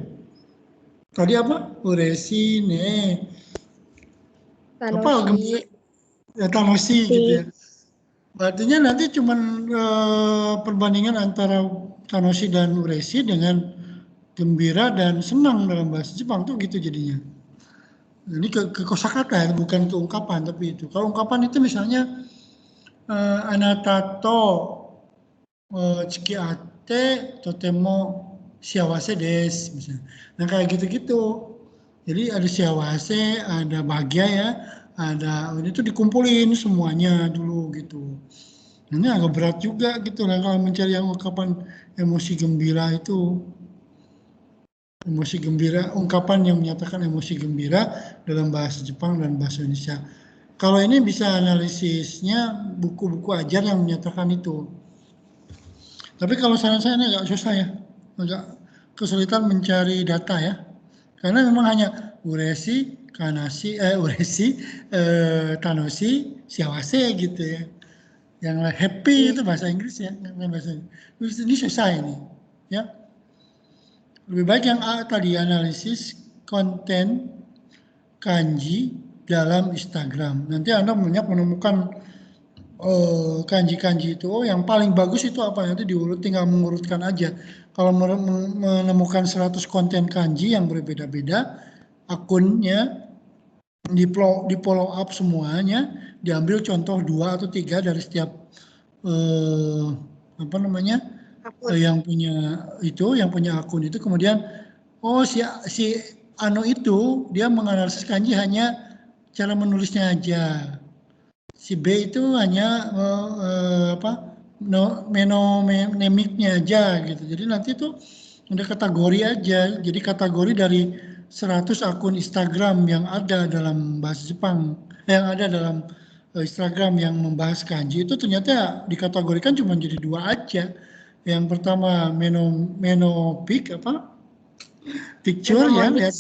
Tadi apa? Ureshi, apa gembira? Ya, tanoshi gitu ya. Artinya nanti cuman perbandingan antara tanoshi dan ureshi dengan gembira dan senang dalam bahasa Jepang tuh gitu jadinya. Ini ke kosakata ya, bukan ke ungkapan, tapi itu. Kalau ungkapan itu misalnya anatato tsukiatte totemo shiawase desu misalnya. Nah kayak gitu-gitu. Jadi ada shiawase, ada bahagia ya, ada itu dikumpulin semuanya dulu gitu. Ini agak berat juga gitu lah kalau mencari yang ungkapan emosi gembira itu. Emosi gembira, ungkapan yang menyatakan emosi gembira dalam bahasa Jepang dan bahasa Indonesia. Kalau ini bisa analisisnya buku-buku ajar yang menyatakan itu. Tapi kalau saran saya ini agak susah ya, agak kesulitan mencari data ya. Karena memang hanya ureshi, tanoshi, shiawase gitu ya. Yang happy itu bahasa Inggris ya, bahasa Inggris. Ini susah ini, ya. Lebih baik yang A tadi, analisis konten kanji dalam Instagram. Nanti Anda menemukan kanji-kanji itu, oh yang paling bagus itu apa, nanti diurut, tinggal mengurutkan aja. Kalau menemukan 100 konten kanji yang berbeda-beda, akunnya di follow up semuanya, diambil contoh 2 atau 3 dari setiap yang punya itu, yang punya akun itu, kemudian oh si Ano itu dia menganalisis kanji hanya cara menulisnya aja. Si B itu hanya menonemiknya aja gitu. Jadi nanti itu ada kategori aja. Jadi kategori dari 100 akun Instagram yang ada dalam bahasa Jepang, yang ada dalam Instagram yang membahas kanji itu ternyata dikategorikan cuma jadi 2 aja. Yang pertama picture ya, lihat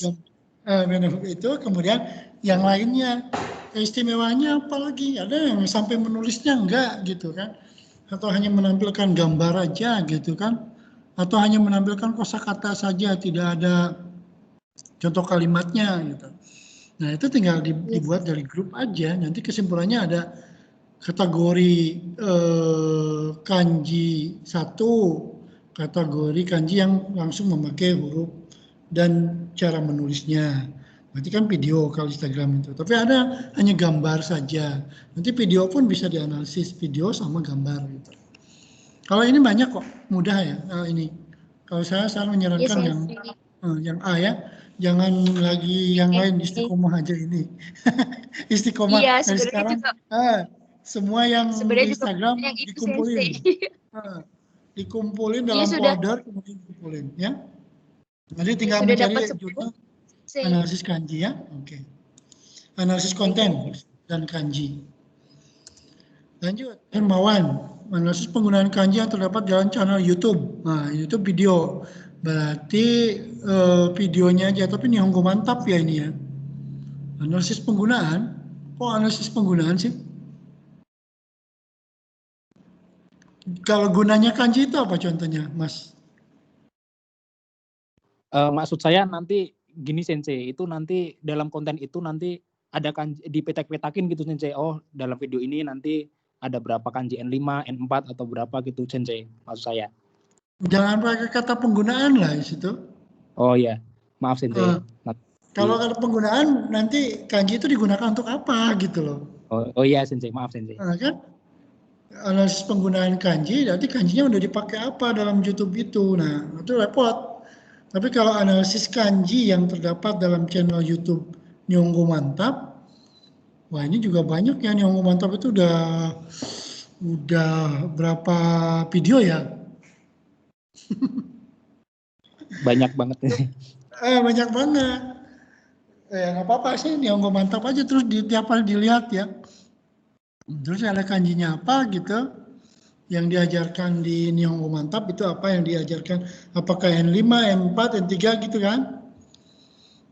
itu, kemudian yang lainnya keistimewanya apalagi, ada yang sampai menulisnya enggak gitu kan, atau hanya menampilkan gambar aja gitu kan, atau hanya menampilkan kosakata saja, tidak ada contoh kalimatnya gitu. Nah itu tinggal dibuat dari grup aja, nanti kesimpulannya ada kategori kanji 1, kategori kanji yang langsung memakai huruf dan cara menulisnya. Berarti kan video kalau Instagram itu. Tapi ada hanya gambar saja. Nanti video pun bisa dianalisis, video sama gambar gitu. Kalau ini banyak kok, mudah ya ini. Kalau saya selalu Iya, menyarankan Sensei. yang A ya, jangan lagi yang lain istiqomah aja ini. Istiqomah Iya, dari sebenarnya sekarang juga semua yang sebenarnya di juga Instagram yang itu dikumpulin. Sensei. Dikumpulin Iya dalam sudah folder kemudian dikumpulin ya. Jadi ya tinggal sudah dapat mencari 10 judul Sensei. analisis kanji ya. Oke. Analisis konten dan kanji. Lanjut, Hermawan. Analisis penggunaan kanji yang terdapat dalam channel YouTube. Nah, YouTube video. Berarti videonya aja, tapi Nihongo mantap ya ini ya. Analisis penggunaan. Kok analisis penggunaan sih? Kalau gunanya kanji itu apa contohnya, Mas? Maksud saya nanti gini Sensei, itu nanti dalam konten itu nanti ada kanji dipetak-petakin gitu Sensei. Oh, dalam video ini nanti ada berapa kanji N5, N4 atau berapa gitu Sensei, maksud saya. Jangan pakai kata penggunaan lah di situ. Oh iya, maaf Sensei. Kalau kata penggunaan nanti kanji itu digunakan untuk apa gitu loh. Oh iya Sensei, maaf Sensei. Kan? Analisis penggunaan kanji, nanti kanjinya udah dipakai apa dalam YouTube itu. Nah, itu repot. Tapi kalau analisis kanji yang terdapat dalam channel YouTube Nihongo Mantap, wah ini juga banyak ya. Nihongo Mantap itu udah berapa video ya? Banyak banget nih. Banyak banget. Nggak apa-apa sih, Nihongo Mantap aja terus tiap hari dilihat ya. Terus ada kanjinya apa gitu. Yang diajarkan di Nihongo Mantap itu apa yang diajarkan, apakah N5, N4, N3 gitu kan.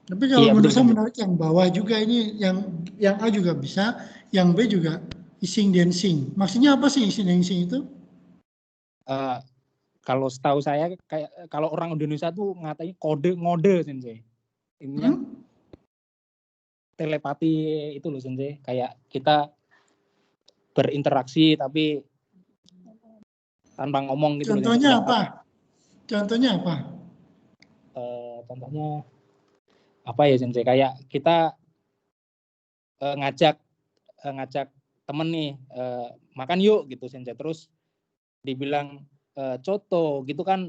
Tapi kalau menurut saya menarik yang bawah juga ini, yang A juga bisa, yang B juga ising dancing. Maksudnya apa sih ising dancing itu? Kalau setahu saya kayak kalau orang Indonesia tuh ngatanya ngode Sensei. Intinya telepati itu loh Sensei, kayak kita berinteraksi tapi tanpa ngomong gitu. Contohnya apa? Contohnya apa? Contohnya apa ya Sensei? Kayak kita ngajak temen nih makan yuk gitu Sensei. Terus dibilang coto gitu kan,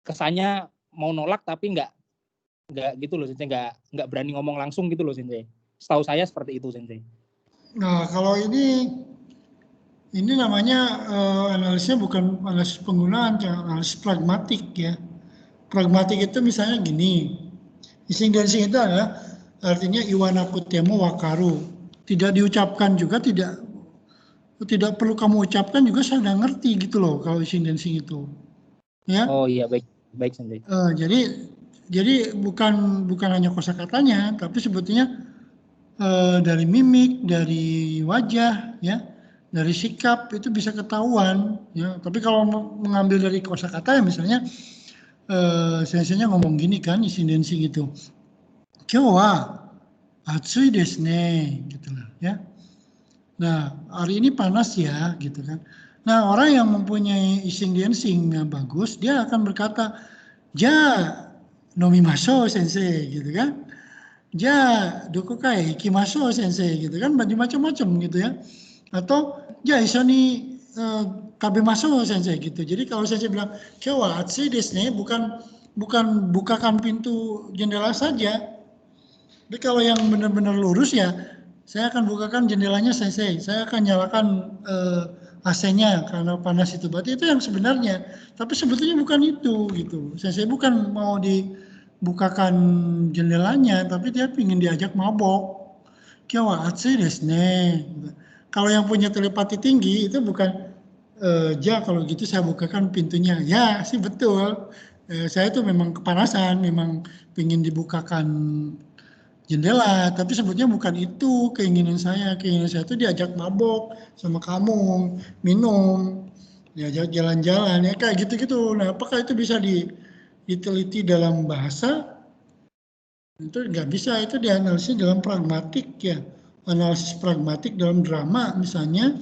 kesannya mau nolak tapi nggak gitu loh Sensei, nggak berani ngomong langsung gitu loh Sensei. Setahu saya seperti itu Sensei. Nah kalau ini namanya analisisnya bukan analisis penggunaan, analisis pragmatik ya. Pragmatik itu misalnya gini, ising dancing itu adalah artinya iwana kutemo wakaru. Tidak diucapkan juga, tidak perlu kamu ucapkan juga saya udah ngerti gitu loh kalau ising dancing itu. Ya. Oh iya, baik Sensei. Jadi bukan hanya kosakatanya, tapi sebetulnya dari mimik, dari wajah, ya, dari sikap itu bisa ketahuan. Ya. Tapi kalau mengambil dari kosakata ya misalnya senseinya ngomong gini kan, ising dancing itu. Kyou wa atsui desu ne, gitu lah, ya. Nah, hari ini panas ya, gitu kan. Nah, orang yang mempunyai ising dancing yang bagus, dia akan berkata, ja nomimasho sensei, gitu kan. Ja dokokai ikimasho sensei, gitu kan. Macam-macam gitu ya. Atau ja iso ni tabemasho sensei, gitu. Jadi kalau sensei bilang, kyou wa atsui desu ne, bukan bukakan pintu jendela saja. Tapi kalau yang benar-benar lurus ya, saya akan bukakan jendelanya sensei, saya akan nyalakan AC-nya karena panas itu. Berarti itu yang sebenarnya. Tapi sebetulnya bukan itu gitu. Sensei bukan mau dibukakan jendelanya, tapi dia ingin diajak mabok. Kyou wa atsui desu ne. Kalau yang punya telepati tinggi itu bukan ja kalau gitu saya bukakan pintunya. Ya sih betul. Saya itu memang kepanasan, memang ingin dibukakan jendela, tapi sebetulnya bukan itu keinginan saya. Keinginan saya itu diajak mabok sama kamu, minum, diajak jalan-jalan, ya kayak gitu-gitu. Nah, apakah itu bisa diteliti dalam bahasa? Itu nggak bisa, itu dianalisis dalam pragmatik ya. Analisis pragmatik dalam drama misalnya,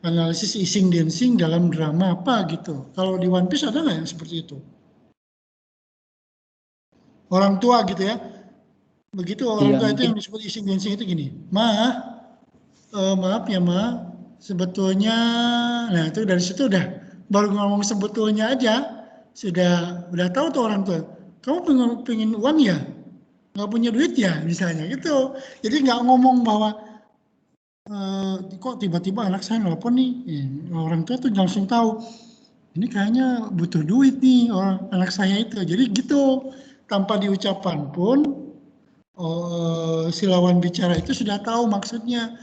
analisis ising dancing dalam drama apa gitu. Kalau di One Piece ada nggak yang seperti itu? Orang tua gitu ya. Begitu orang tua itu yang disebut ising dancing itu gini, maaf ya sebetulnya, nah itu dari situ baru ngomong sebetulnya aja udah tahu tuh orang tua. Kamu pengen uang ya, nggak punya duit ya misalnya gitu. Jadi nggak ngomong bahwa kok tiba-tiba anak saya nelfon nih, orang tua tuh langsung tahu ini kayaknya butuh duit nih orang anak saya itu. Jadi gitu, tanpa diucapkan pun si lawan bicara itu sudah tahu maksudnya.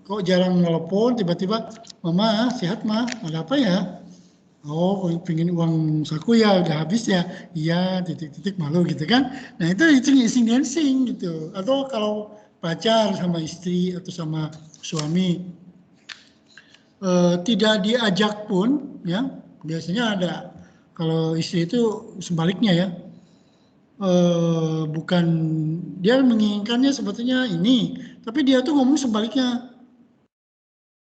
Kok jarang nelpon, tiba-tiba, Mama sehat Ma, ada apa ya? Oh, pengen uang saku ya, udah habis ya? Iya, titik-titik malu gitu kan. Nah itu ising dancing gitu. Atau kalau pacar sama istri atau sama suami, tidak diajak pun, ya biasanya ada. Kalau istri itu sebaliknya ya, bukan dia menginginkannya sebetulnya ini, tapi dia tuh ngomong sebaliknya.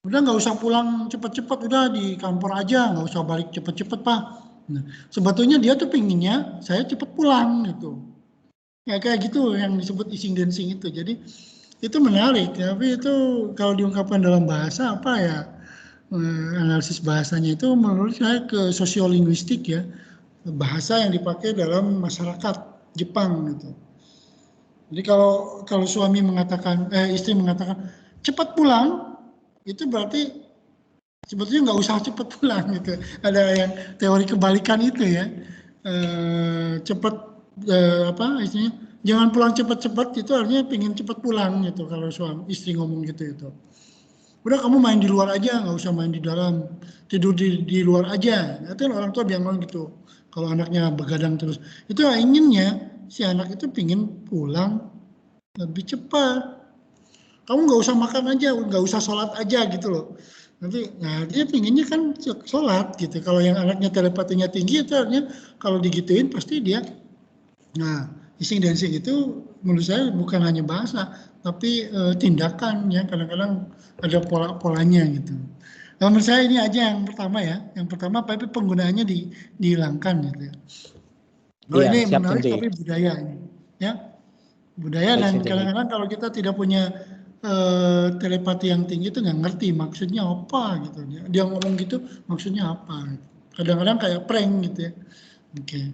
Udah nggak usah pulang cepet-cepet, udah di kantor aja, nggak usah balik cepet-cepet Pak. Nah, sebetulnya dia tuh pinginnya saya cepet pulang gitu. Ya kayak gitu yang disebut ising dancing itu. Jadi itu menarik, tapi itu kalau diungkapkan dalam bahasa apa ya, analisis bahasanya itu menurut saya ke sosiolinguistik ya, bahasa yang dipakai dalam masyarakat Jepang gitu. Jadi kalau suami mengatakan, istri mengatakan cepat pulang, itu berarti sebetulnya nggak usah cepat pulang gitu. Ada yang teori kebalikan itu ya, cepat istilahnya jangan pulang cepat-cepat, itu artinya pengen cepat pulang gitu. Kalau suami istri ngomong gitu itu, udah kamu main di luar aja, nggak usah main di dalam, tidur di luar aja. Itu orang tua bilang gitu. Kalau anaknya begadang terus, itu inginnya si anak itu pengen pulang lebih cepat. Kamu nggak usah makan aja, nggak usah sholat aja gitu loh. Nanti, nah dia pinginnya kan sholat gitu. Kalau yang anaknya telepatinya tinggi itu artinya kalau digituin pasti dia. Nah, ising dancing itu menurut saya bukan hanya bahasa, tapi tindakan ya. Kadang-kadang ada pola-polanya gitu. Nah, menurut saya ini aja yang pertama ya. Yang pertama tapi penggunaannya dihilangkan gitu ya. Oh Iya, ini siap, menarik Sensei. tapi budaya ini ya. Budaya Baik, dan Sensei. kadang-kadang kalau kita tidak punya telepati yang tinggi itu nggak ngerti maksudnya apa gitu. Dia ngomong gitu maksudnya apa gitu. Kadang-kadang kayak prank gitu ya. Oke.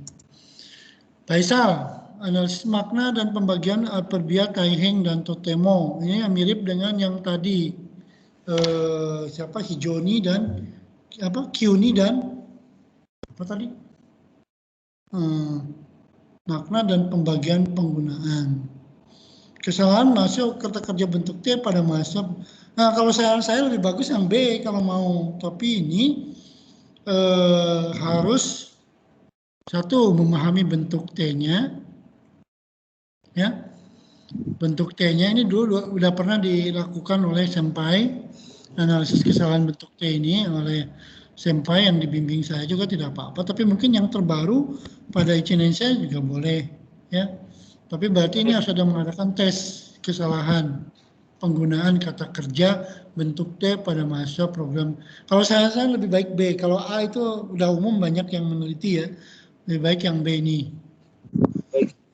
Faisal, analisis makna dan pembagian Alperbia, Taiheng dan Totemo. Ini yang mirip dengan yang tadi siapa Hijoni dan Kyuni dan apa tadi? Makna dan pembagian penggunaan. Kesalahan masuk kata kerja bentuk T pada masa. Nah kalau saya lebih bagus yang B kalau mau. Tapi ini harus satu memahami bentuk T-nya, ya. Bentuk T-nya ini dulu udah pernah dilakukan oleh Senpai, analisis kesalahan bentuk T ini oleh Senpai yang dibimbing saya juga tidak apa-apa. Tapi mungkin yang terbaru pada Ichinensei juga boleh, ya. Tapi berarti ini harus ada mengadakan tes kesalahan penggunaan kata kerja bentuk T pada masa program. Kalau saya lebih baik B. Kalau A itu udah umum banyak yang meneliti ya. Lebih baik yang B ini.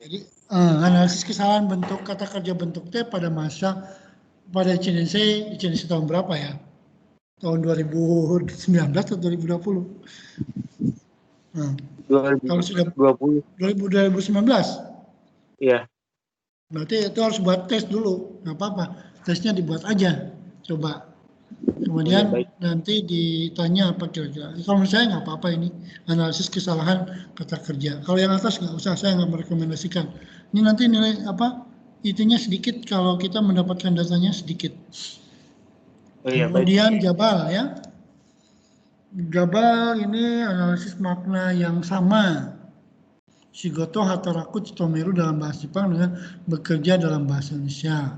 Jadi analisis kesalahan bentuk kata kerja bentuk T pada masa pada Ichinensei tahun berapa ya? Tahun 2019 atau 2020? Nah, kalau sudah 2019? Iya. Berarti itu harus buat tes dulu, nggak apa-apa. Tesnya dibuat aja, coba. Kemudian nanti ditanya apa kira-kira. Kalau menurut saya nggak apa-apa ini, analisis kesalahan kata kerja. Kalau yang atas nggak usah, saya nggak merekomendasikan. Ini nanti nilai itunya sedikit kalau kita mendapatkan datanya sedikit. Oh, iya, kemudian Jabal ya. Jabal ini analisis makna yang sama. Shigoto, Hataraku, Chitomeru dalam bahasa Jepang dengan bekerja dalam bahasa Indonesia.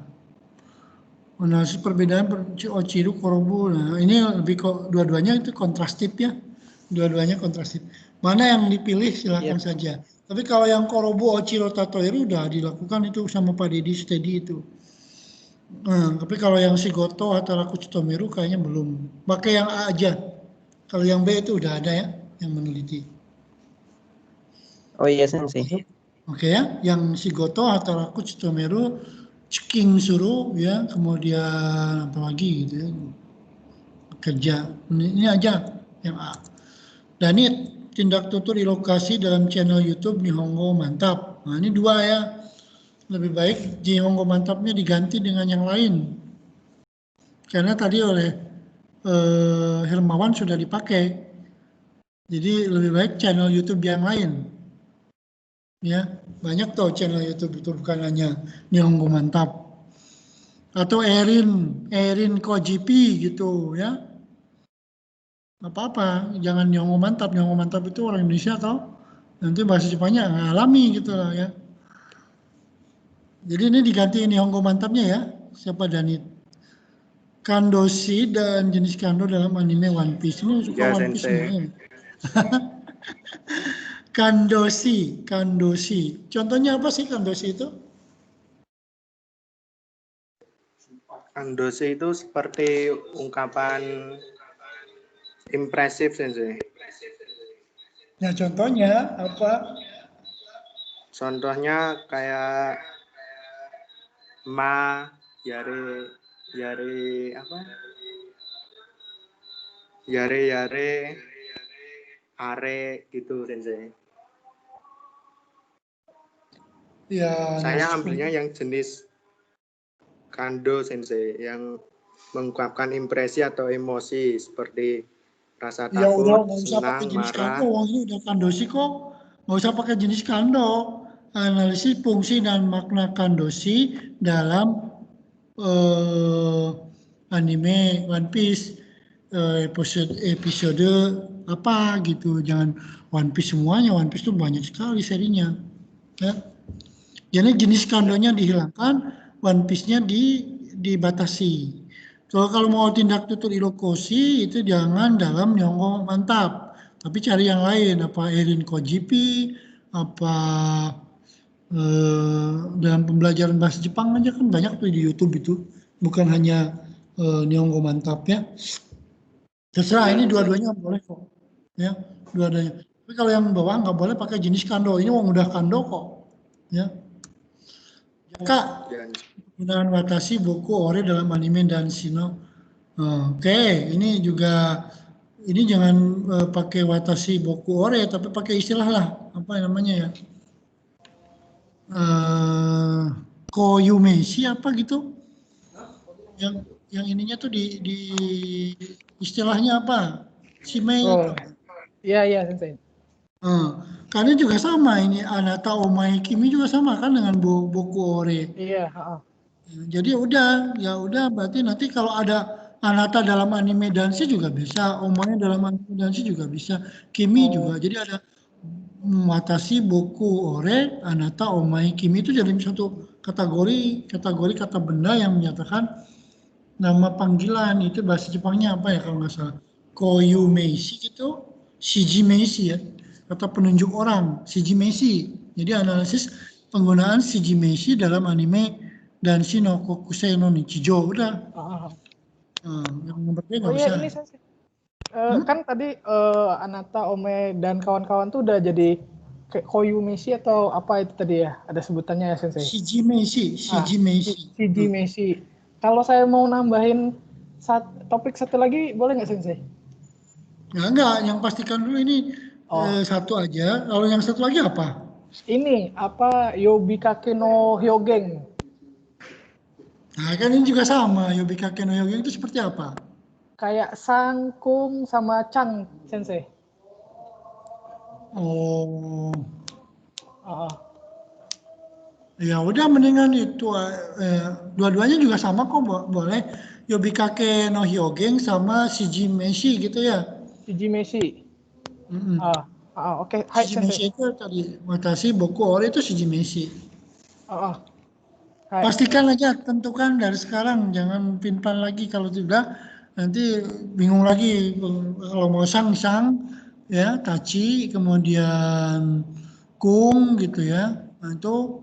Analisis perbedaan Ochiru, Korobu. Nah, ini lebih kok dua-duanya itu kontrastif ya. Dua-duanya kontrastif. Mana yang dipilih silakan saja. Tapi kalau yang Korobu, Ochiru, Tatoeru udah dilakukan itu sama Pak Dedi Steady itu. Nah, tapi kalau yang Shigoto, Hataraku, Chitomeru kayaknya belum. Pakai yang A aja. Kalau yang B itu udah ada ya yang meneliti. Oh iya Sensei. Oke ya, yang Shigoto, Hataraku, Chitomeru, Ciking Suru ya, kemudian apa lagi gitu ya. kerja. Ini aja yang A. Danit, tindak tutur ilokasi dalam channel YouTube Nihongo Mantap. Nah, ini 2 ya. Lebih baik Nihongo Mantapnya diganti dengan yang lain. Karena tadi oleh Hermawan sudah dipakai. Jadi lebih baik channel YouTube yang lain. Ya, banyak tuh channel YouTube itu bukan hanya Nihongo Mantap. Atau Erin Kojipi gitu ya. Apa-apa, jangan Nihongo Mantap. Nihongo Mantap itu orang Indonesia atau nanti bahasa Jepangnya ngalami gitu lah ya. Jadi ini diganti Nihongo Mantapnya ya. Siapa Danit? Kandoshi dan jenis kando dalam anime One Piece. Ini suka Ya, One Piece Sensei. semuanya. Kandoshi. Contohnya apa sih Kandoshi itu? Kandoshi itu seperti ungkapan impresif, Sensei. Nah, contohnya apa? Contohnya kayak yare apa? Yare are gitu, Sensei. Ya, Saya ambilnya yang jenis kando, Sensei, yang mengungkapkan impresi atau emosi seperti rasa ya udah takut, nggak usah pakai senang, jenis kando, marah. wong ini udah kandoshi kok. Nggak usah pakai jenis kando. Analisis fungsi dan makna kandoshi dalam anime One Piece episode apa gitu. Jangan One Piece semuanya. One Piece itu banyak sekali serinya. Ya. Jadi jenis kandonya dihilangkan, One Piece-nya dibatasi. Kalau mau tindak tutur ilokoshi itu jangan dalam Nihongo Mantap, tapi cari yang lain, apa Erin Kojipi, apa dalam pembelajaran bahasa Jepang aja kan banyak tuh di YouTube itu, bukan hanya Nihongo Mantap ya. Terserah, ini dua-duanya boleh kok, ya dua-duanya. Tapi kalau yang bawah nggak boleh pakai jenis kando, ini udah kando kok, ya. Kak, penggunaan watashi, boku, ore dalam anime dan shino. Oke, ini juga ini jangan pakai watashi, boku, ore, tapi pakai istilah lah, apa namanya ya? Koyumeshi apa gitu? Yang ininya tuh di istilahnya apa? Shimei itu. Iya, Sensei. Karena juga sama ini Anata Omae Kimi juga sama kan dengan boku ore. Iya, Jadi ya udah berarti nanti kalau ada Anata dalam anime dansi juga bisa, Omae dalam anime dansi juga bisa, Kimi juga. Jadi ada watashi, boku, ore, Anata, Omae, Kimi itu jadi satu kategori kata benda yang menyatakan nama panggilan. Itu bahasa Jepangnya apa ya kalau nggak salah? Koyumeshi gitu, shijimeshi ya. Kata penunjuk orang, shijimeshi. Jadi analisis penggunaan shijimeshi dalam anime dan Shino Kokusei no Nichijou udah. Yang nomor 3 nggak usah. Ini Sensei. Kan tadi Anata, Ome dan kawan-kawan tuh udah jadi Koyumeshi atau apa itu tadi ya? Ada sebutannya ya Sensei? Shijimeshi. Shijimeshi. Kalau saya mau nambahin topik satu lagi boleh nggak Sensei? Ya enggak, yang pastikan dulu ini satu aja. Kalau yang satu lagi apa? Ini apa Yobikake no Hyougen. Nah kan ini juga sama, Yobikake no Hyougen itu seperti apa? Kayak Sangkung sama Chang, Sensei. Ya udah mendingan itu dua-duanya juga sama kok, boleh. Yobikake no Hyougen sama Shijimeshi gitu ya. Shijimeshi. Oke. Shijimeshi itu tadi watashi, boku, ore itu Shijimeshi. Pastikan aja, tentukan dari sekarang, jangan pintar lagi. Kalau tidak nanti bingung lagi. Kalau mau sang ya, tachi, kemudian kung gitu ya. Nah itu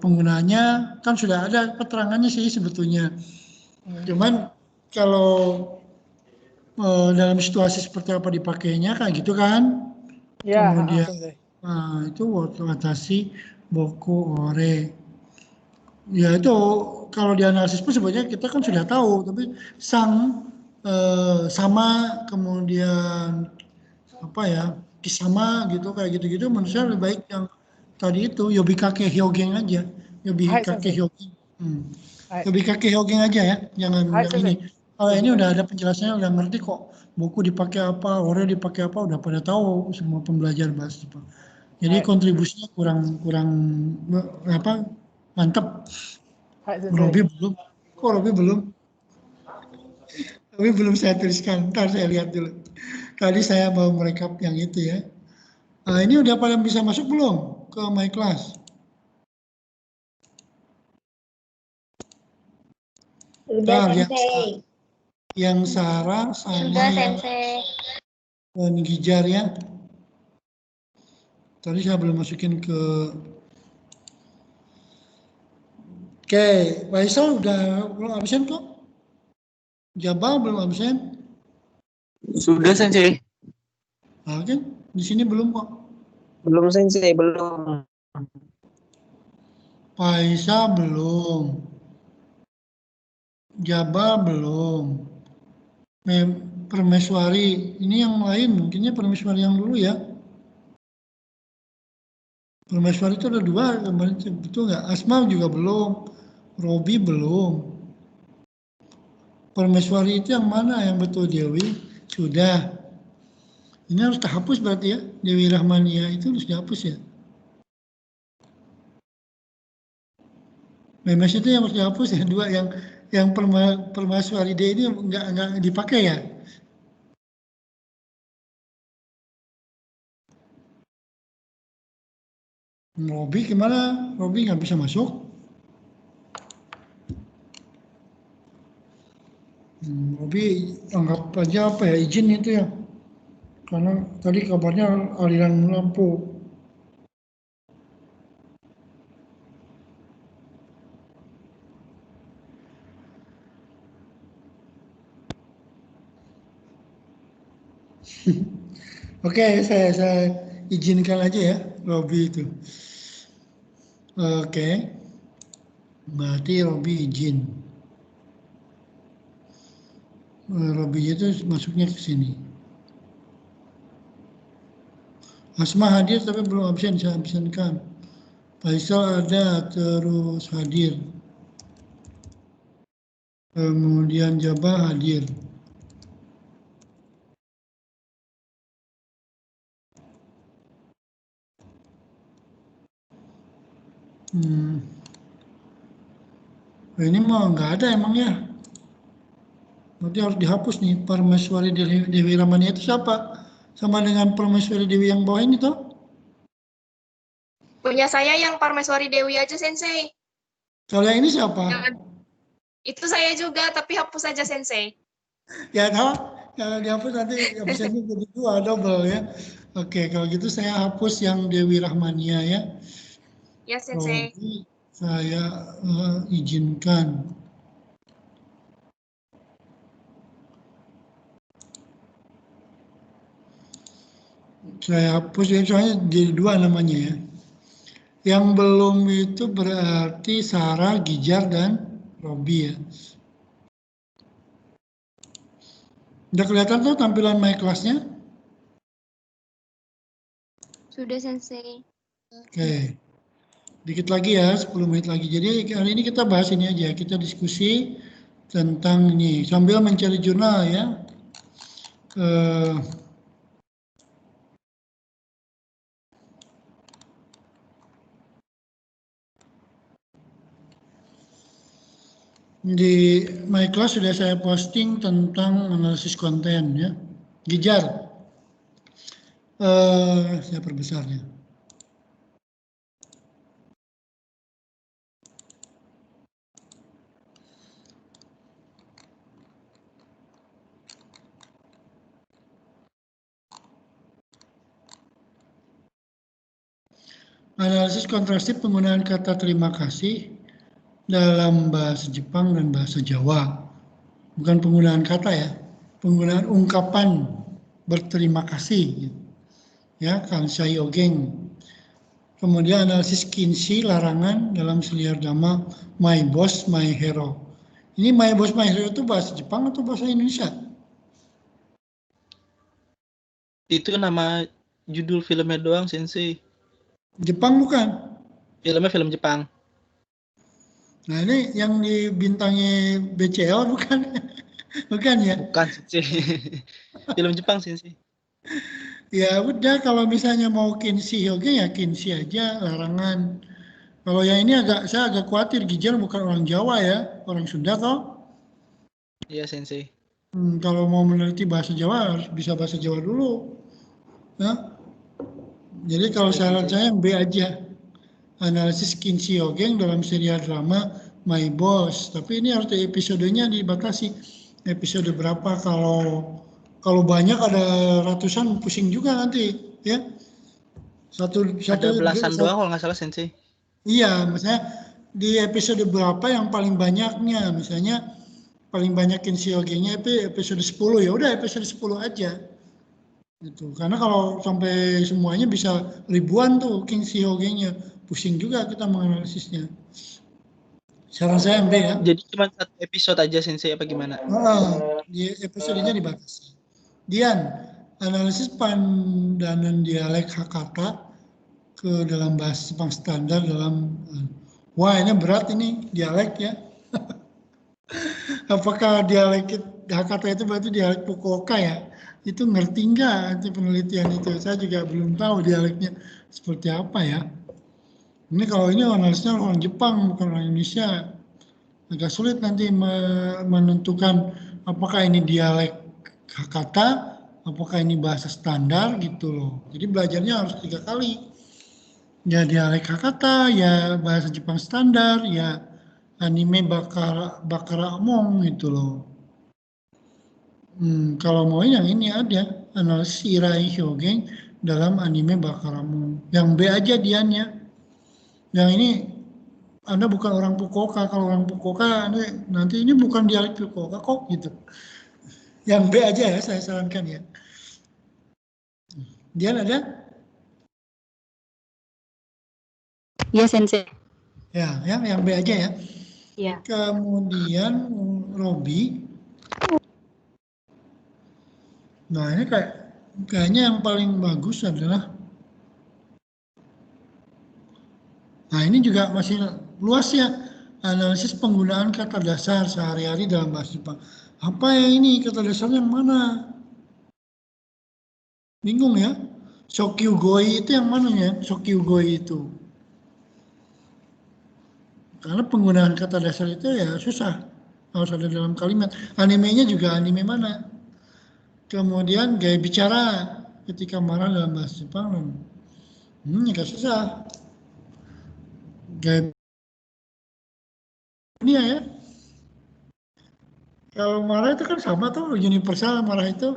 penggunaannya kan sudah ada keterangannya sih sebetulnya. Cuman kalau dalam situasi seperti apa dipakainya kayak gitu kan. Ya, kemudian itu watashi, boku, ore. Ya itu kalau di analisis pun sebenarnya kita kan sudah tahu, tapi sang sama, kemudian apa ya, kisama gitu, kayak gitu-gitu, menurut saya lebih baik yang tadi itu Yobikake Hyogeng aja, Yobikake Hyogeng. Yobikake Hyogeng aja ya, jangan yang ini. Kalau ini udah ada penjelasannya, udah ngerti kok buku dipakai apa, ore dipakai apa, udah pada tahu semua pembelajar bahasa Jepang. Jadi kontribusinya kurang apa, mantap. Robi belum, kok Robi belum? Robi belum saya tuliskan, ntar saya lihat dulu. Tadi saya mau merekap yang itu ya. Nah, ini udah pada bisa masuk belum ke My Class? Sudah, Sensei. Yang Sarah sama Sudah, yang Gijar ya. Tadi saya belum masukin ke. Oke, Faisal udah belum absen kok? Jabal belum absen? Sudah, Sensei. Oke, di sini belum kok. Belum, Sensei, belum. Faisal belum. Jabal belum. Permeswari, ini yang lain, mungkinnya Permeswari yang dulu ya. Permeswari itu ada 2, kemarin betul nggak? Asma juga belum, Robi belum. Permeswari itu yang mana yang betul Dewi? Sudah. Ini harus terhapus berarti ya, Dewi Rahmania itu harus dihapus ya. Memes itu yang harus dihapus ya, 2 yang Permeswari D ini nggak dipakai ya. Robi gimana? Robi nggak bisa masuk? Robi anggap aja apa ya, izin itu ya. Karena tadi kabarnya aliran lampu. Oke, saya izinkan aja ya, Robi itu. Oke, berarti Robi izin. Robi itu masuknya ke sini. Asma hadir tapi belum absen, saya absenkan. Faisal ada terus hadir. Kemudian Jabal hadir. Ini mah nggak ada emangnya. Berarti harus dihapus nih, Permeswari Dewi Ramania itu siapa? Sama dengan Permeswari Dewi yang bawah ini toh? Punya saya yang Parmeswari Dewi aja, Sensei. Kalau yang ini siapa? Itu saya juga, tapi hapus saja, Sensei. Ya toh, kalau dihapus nanti absennya jadi 2, double ya. Oke, kalau gitu saya hapus yang Dewi Rahmania ya. Ya, Sensei. Saya izinkan. Saya hapus ya, soalnya jadi 2 namanya ya. Yang belum itu berarti Sarah, Gijar, dan Robi ya. Udah kelihatan tuh tampilan My Class-nya? Sudah, Sensei. Oke. Dikit lagi ya, 10 menit lagi. Jadi hari ini kita bahas ini aja, kita diskusi tentang ini sambil mencari jurnal ya. Di My Class sudah saya posting tentang analisis konten ya. Gijar, saya perbesarnya. Analisis kontrastif penggunaan kata terima kasih dalam bahasa Jepang dan bahasa Jawa. Bukan penggunaan kata ya, penggunaan ungkapan berterima kasih. Ya, kansai ogeng. Kemudian analisis kinshi, larangan dalam seliar dhamma, my boss, my hero. Ini my boss, my hero itu bahasa Jepang atau bahasa Indonesia? Itu nama judul filmnya doang, Sensei. Jepang bukan? Filmnya film Jepang. Nah ini yang dibintangi BCL bukan? Bukan ya? Bukan, Sensei. Film Jepang, Sensei. Ya udah kalau misalnya mau Kinsey oke ya Kinsey aja, larangan. Kalau yang ini saya agak khawatir Gijal bukan orang Jawa ya, orang Sunda kok. Iya, Sensei. Kalau mau meneliti bahasa Jawa harus bisa bahasa Jawa dulu. Ya. Jadi kalau saran saya yang B aja. Analisis Kinsey Ogeng dalam serial drama My Boss. Tapi ini harus episodenya dibatasi. Episode berapa, kalau banyak ada ratusan pusing juga nanti ya. Ada belasan doang kalau nggak salah, Sensei. Iya, misalnya di episode berapa yang paling banyaknya, misalnya paling banyak Kinsey Ogengnya itu episode 10, ya udah episode 10 aja. Gitu. Karena kalau sampai semuanya bisa ribuan tuh Kinsey Ogengnya, pusing juga kita menganalisisnya. Saran saya MB ya. Jadi cuma satu episode aja Sensei apa gimana? Di episodenya dibatasi. Dian, analisis pandangan dialek Hakata ke dalam bahasa Jepang standar dalam wah ini berat ini dialek ya. Apakah dialek Hakata itu berarti dialek Fukuoka ya? Itu ngerti nggak itu penelitian itu? Saya juga belum tahu dialeknya seperti apa ya. Ini kalau ini analisnya orang Jepang bukan orang Indonesia, agak sulit nanti menentukan apakah ini dialek Hakata, apakah ini bahasa standar gitu loh. Jadi belajarnya harus 3 kali. Ya dialek Hakata, ya bahasa Jepang standar, ya anime Bakaramon gitu loh. Kalau mau yang ini ada analisis Irai Hyougen dalam anime Bakaramon. Yang B aja Diannya. Yang ini Anda bukan orang Fukuoka. Kalau orang Fukuoka nanti ini bukan dialek Fukuoka kok gitu. Yang B aja ya saya sarankan ya. Dian ada? Iya Sensei. Ya, yang B aja ya. Iya. Kemudian Robi. Nah ini kayaknya yang paling bagus adalah, nah ini juga masih luas ya, analisis penggunaan kata dasar sehari-hari dalam bahasa Jepang. Apa yang ini kata dasarnya yang mana? Bingung ya? Shokyugoi itu yang mana ya? Shokyugoi itu. Karena penggunaan kata dasar itu ya susah, harus ada dalam kalimat. Animenya juga anime mana? Kemudian gaya bicara ketika marah dalam bahasa Jepang, agak susah. Gaya ini ya. Kalau marah itu kan sama tuh, universal marah itu.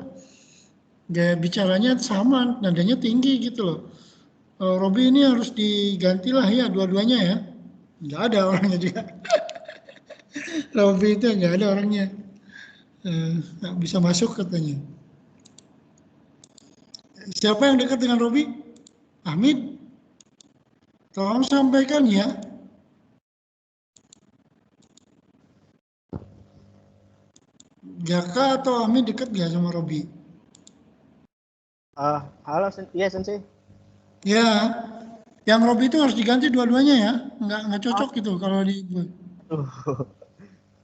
Gaya bicaranya sama, nadanya tinggi gitu loh. Kalau Robi ini harus digantilah ya dua-duanya ya. Nggak ada orangnya juga. Robi itu nggak ada orangnya. Nggak bisa masuk katanya. Siapa yang dekat dengan Robi? Hamid? Tolong sampaikan ya. Jaka atau Hamid dekat nggak sama Robi? Halo, iya Sensei. Ya, yang Robi itu harus diganti dua-duanya ya. Nggak cocok gitu kalau di.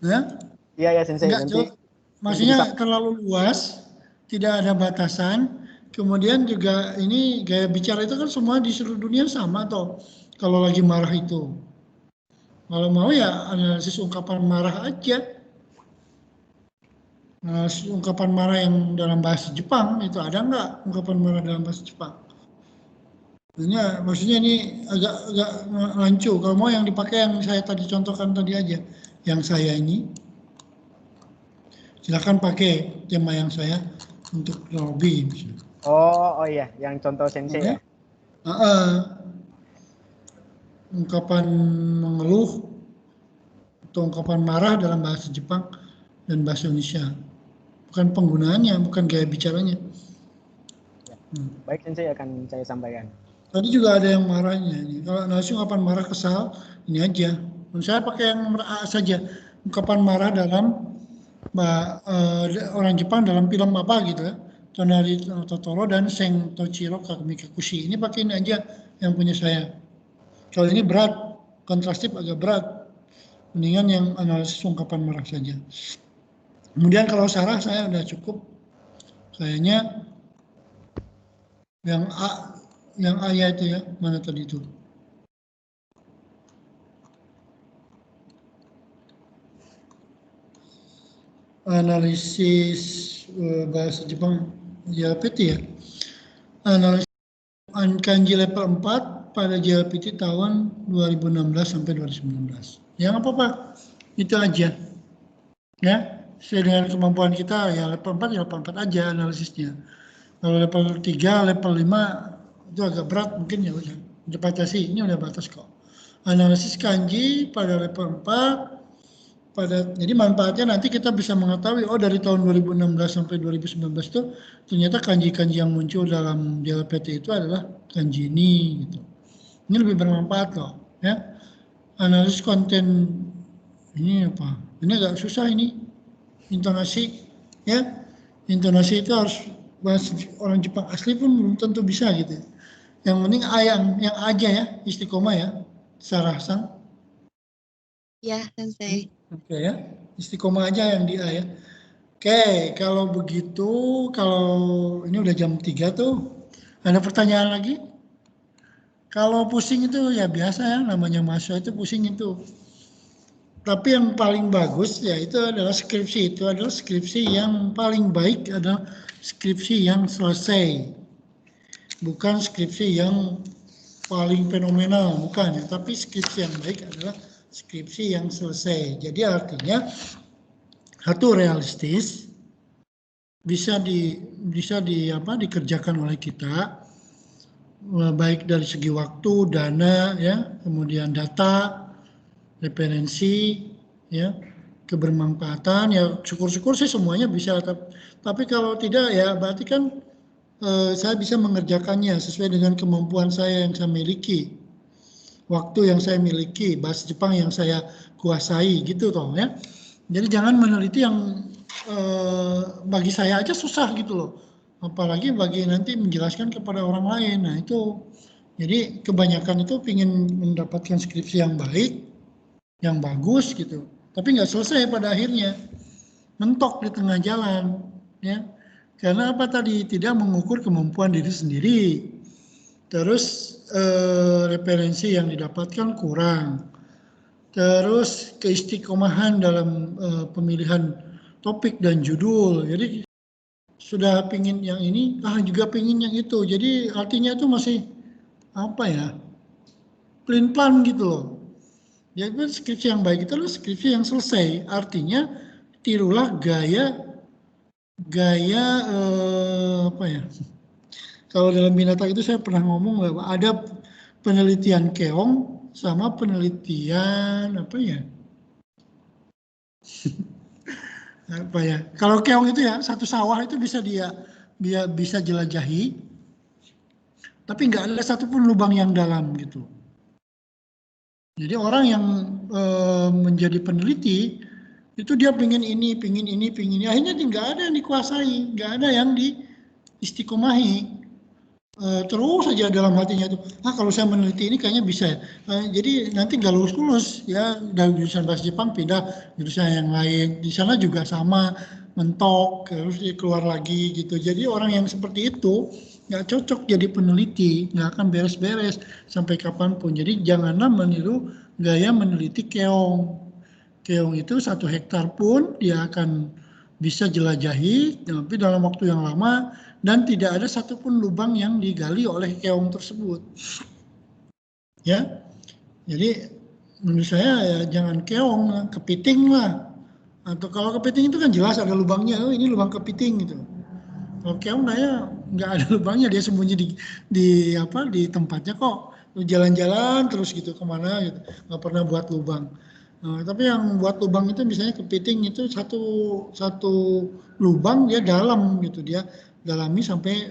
Ya? Iya Sensei. Nggak maksudnya terlalu luas, tidak ada batasan. Kemudian juga ini gaya bicara itu kan semua di seluruh dunia sama toh. Kalau lagi marah itu. Kalau mau ya analisis ungkapan marah aja. Analisis ungkapan marah yang dalam bahasa Jepang itu ada nggak ungkapan marah dalam bahasa Jepang? Maksudnya ini agak rancu. Kalau mau yang dipakai yang saya tadi contohkan tadi aja. Yang saya ini. Silakan pakai tema yang saya untuk Robi misalnya. Oh iya, yang contoh Sensei ya? Ungkapan mengeluh atau ungkapan marah dalam bahasa Jepang dan bahasa Indonesia. Bukan penggunaannya, bukan gaya bicaranya. Baik Sensei, akan saya sampaikan. Tadi juga ada yang marahnya. Kalau analisis ungkapan marah kesal, ini aja. Saya pakai yang saja. Ungkapan marah dalam orang Jepang dalam film apa gitu ya. Tonari Totoro, dan Seng Tochiro Kamikakushi. Ini pakai ini aja yang punya saya. Kalau ini berat, kontrastif agak berat. Mendingan yang analisis ungkapan marah saja. Kemudian kalau sarah saya udah cukup. Kayaknya yang A ya itu ya, mana tadi itu? Analisis bahasa Jepang JLPT ya. Analisis kanji level 4 pada JLPT tahun 2016 sampai 2019. Ya nggak apa-apa, itu aja. Ya, sesuai dengan kemampuan kita ya level 4 ya level 4 aja analisisnya. Kalau level 3, level 5 itu agak berat mungkin ya udah. Dibatasi, ini udah batas kok. Analisis kanji pada level 4 jadi manfaatnya nanti kita bisa mengetahui dari tahun 2016 sampai 2019 itu ternyata kanji-kanji yang muncul dalam JLPT itu adalah kanji ini gitu. Ini lebih bermanfaat loh ya. Analisis konten ini apa? Ini agak susah ini. Intonasi ya. Intonasi itu harus bahasa orang Jepang asli pun belum tentu bisa gitu. Yang penting yang aja ya, istiqomah ya. Sarah Sang. Ya, Sensei. Oke ya, istiqomah aja yang di A ya. Oke, kalau begitu, kalau ini udah jam 3 tuh, ada pertanyaan lagi? Kalau pusing itu ya biasa ya, namanya mahasiswa itu pusing itu. Tapi yang paling bagus ya itu adalah skripsi yang paling baik adalah skripsi yang selesai. Bukan skripsi yang paling fenomenal, bukan ya, tapi skripsi yang baik adalah skripsi yang selesai. Jadi artinya satu realistis bisa dikerjakan oleh kita, baik dari segi waktu, dana ya, kemudian data, referensi ya, kebermanfaatan ya, syukur-syukur sih semuanya bisa. Tapi kalau tidak ya berarti kan saya bisa mengerjakannya sesuai dengan kemampuan saya yang saya miliki. Waktu yang saya miliki, bahasa Jepang yang saya kuasai gitu toh ya. Jadi jangan meneliti yang bagi saya aja susah gitu loh. Apalagi bagi nanti menjelaskan kepada orang lain. Nah itu, jadi kebanyakan itu ingin mendapatkan skripsi yang baik, yang bagus gitu. Tapi nggak selesai pada akhirnya. Mentok di tengah jalan ya. Karena apa tadi? Tidak mengukur kemampuan diri sendiri. Terus referensi yang didapatkan kurang, terus keistiqomahan dalam pemilihan topik dan judul. Jadi sudah pingin yang ini, juga pingin yang itu. Jadi artinya itu masih apa ya, plan gitu loh. Jadi skripsi yang baik itu adalah skripsi yang selesai. Artinya tirulah gaya apa ya? Kalau dalam binatang itu saya pernah ngomong bahwa ada penelitian keong sama penelitian apa ya? Apa ya? Kalau keong itu ya satu sawah itu bisa dia bisa jelajahi, tapi nggak ada satupun lubang yang dalam gitu. Jadi orang yang menjadi peneliti itu dia pingin ini, akhirnya nggak ada yang dikuasai, nggak ada yang diistiqomahi. Terus saja dalam hatinya itu, kalau saya meneliti ini kayaknya bisa ya. Jadi nanti nggak lulus ya, dari jurusan bahasa Jepang pindah jurusan yang lain. Di sana juga sama, mentok, terus keluar lagi gitu. Jadi orang yang seperti itu nggak cocok jadi peneliti, nggak akan beres-beres sampai kapanpun. Jadi janganlah meniru gaya meneliti keong. Keong itu 1 hektar pun dia akan bisa jelajahi, tapi dalam waktu yang lama, dan tidak ada satupun lubang yang digali oleh keong tersebut. Ya, jadi menurut saya ya jangan keong, kepiting lah. Atau kalau kepiting itu kan jelas ada lubangnya, ini lubang kepiting gitu. Kalau keong nggak ada lubangnya, dia sembunyi di tempatnya kok. Jalan-jalan terus gitu kemana gitu, nggak pernah buat lubang. Tapi yang buat lubang itu misalnya kepiting itu satu lubang dia dalam gitu, dia dalami sampai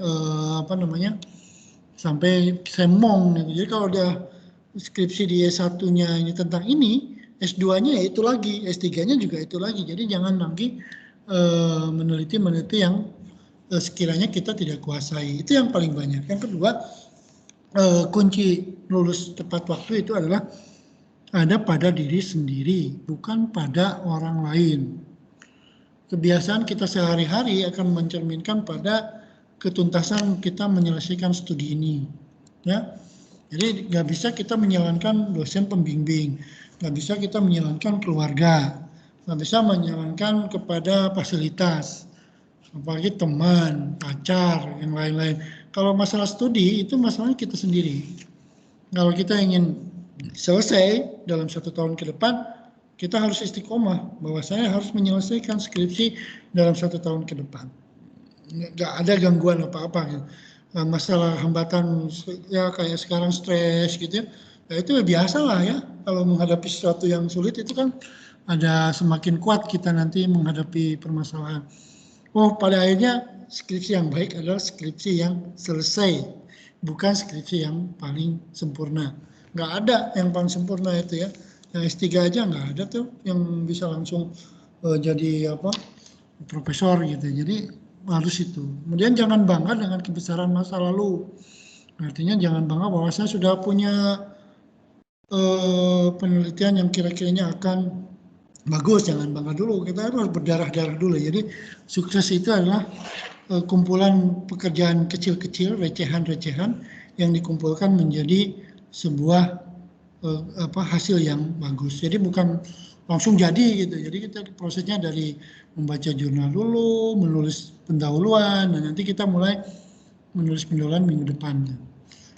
sampai semong gitu. Jadi kalau dia skripsi di S1-nya ini tentang ini, S2-nya ya itu lagi, S3-nya juga itu lagi. Jadi jangan lagi meneliti yang sekiranya kita tidak kuasai. Itu yang paling banyak. Yang kedua, kunci lulus tepat waktu itu adalah ada pada diri sendiri, bukan pada orang lain. Kebiasaan kita sehari-hari akan mencerminkan pada ketuntasan kita menyelesaikan studi ini. Ya, jadi nggak bisa kita menyalahkan dosen pembimbing, nggak bisa kita menyalahkan keluarga, nggak bisa menyalahkan kepada fasilitas, apalagi teman, pacar, yang lain-lain. Kalau masalah studi itu masalahnya kita sendiri. Kalau kita ingin selesai dalam 1 tahun ke depan, kita harus istiqomah bahwa saya harus menyelesaikan skripsi dalam 1 tahun ke depan. Nggak ada gangguan apa-apa gitu. Masalah hambatan ya kayak sekarang stres gitu ya, ya itu biasa lah ya. Kalau menghadapi sesuatu yang sulit itu kan ada semakin kuat kita nanti menghadapi permasalahan. Oh, pada akhirnya skripsi yang baik adalah skripsi yang selesai, bukan skripsi yang paling sempurna. Nggak ada yang paling sempurna itu ya. Yang S3 aja nggak ada tuh yang bisa langsung jadi profesor gitu. Jadi harus itu. Kemudian jangan bangga dengan kebesaran masa lalu. Artinya jangan bangga bahwa saya sudah punya penelitian yang kira-kiranya akan bagus, jangan bangga dulu. Kita harus berdarah-darah dulu. Jadi sukses itu adalah kumpulan pekerjaan kecil-kecil, recehan-recehan yang dikumpulkan menjadi sebuah hasil yang bagus. Jadi bukan langsung jadi gitu. Jadi kita prosesnya dari membaca jurnal dulu, menulis pendahuluan, dan nanti kita mulai menulis pendahuluan minggu depan.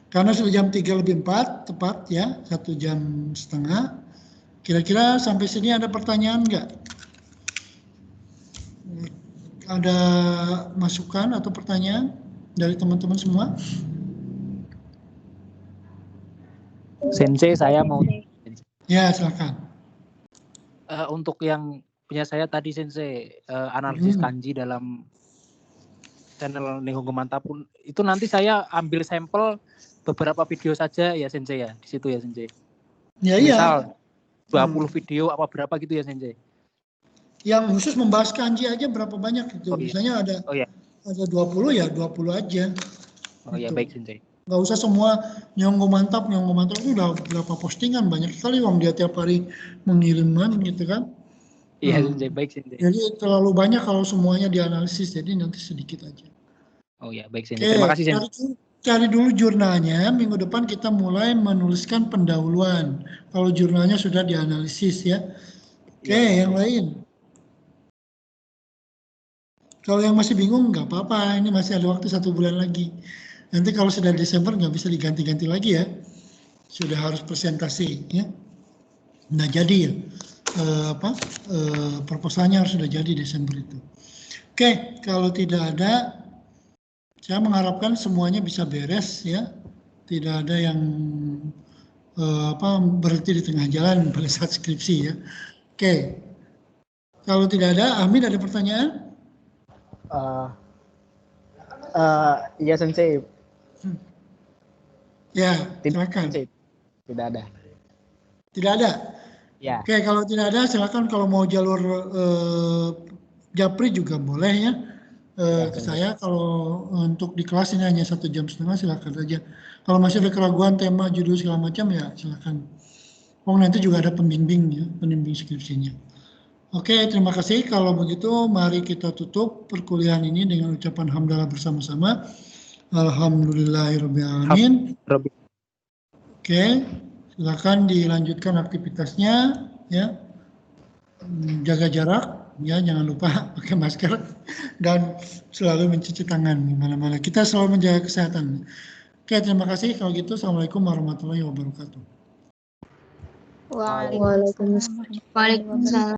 Karena sudah jam 3:04 tepat ya, 1 jam setengah. Kira-kira sampai sini ada pertanyaan nggak? Ada masukan atau pertanyaan dari teman-teman semua? Sensei, saya mau. Ya, silakan. Untuk yang punya saya tadi Sensei, analisis kanji dalam channel Nihongo Mantapun, itu nanti saya ambil sampel beberapa video saja ya Sensei ya, di situ ya Sensei. Ya, misal 20 video apa berapa gitu ya Sensei. Yang khusus membahas kanji aja berapa banyak itu. Misalnya ada 20 ya 20 aja. Oh ya, baik Sensei. Nggak usah semua Nihongo Mantap itu udah berapa postingan, banyak sekali orang dia tiap hari mengiriman gitu kan. Iya Sensei, baik Sensei. Jadi terlalu banyak kalau semuanya dianalisis, jadi nanti sedikit aja. Oh ya, baik Sensei. Terima kasih Sensei. Cari dulu jurnalnya, minggu depan kita mulai menuliskan pendahuluan. Kalau jurnalnya sudah dianalisis ya. Oke, yang lain. Kalau yang masih bingung nggak apa-apa, ini masih ada waktu 1 bulan lagi. Nanti kalau sudah Desember nggak bisa diganti-ganti lagi ya. Sudah harus presentasi ya. Nah jadi ya, proposalnya harus sudah jadi Desember itu. Oke, kalau tidak ada, saya mengharapkan semuanya bisa beres ya. Tidak ada yang berhenti di tengah jalan pada saat skripsi ya. Oke, kalau tidak ada, Amin ada pertanyaan? Iya Sensei. Ya, silakan. Tidak ada. Tidak ada? Ya. Oke, kalau tidak ada silakan, kalau mau jalur Japri juga boleh ya. Ke saya, kalau untuk di kelas ini hanya 1,5 jam silakan saja. Kalau masih ada keraguan tema, judul segala macam ya silakan. Oh nanti juga ada pembimbing ya, pembimbing skripsinya. Oke, terima kasih. Kalau begitu mari kita tutup perkuliahan ini dengan ucapan hamdalah bersama-sama. Alhamdulillahirrahmanirrahim. Oke, silakan dilanjutkan aktivitasnya ya. Jaga jarak ya, jangan lupa pakai masker dan selalu mencuci tangan di mana-mana. Kita selalu menjaga kesehatan. Oke, terima kasih. Kalau gitu, assalamualaikum warahmatullahi wabarakatuh. Waalaikumsalam.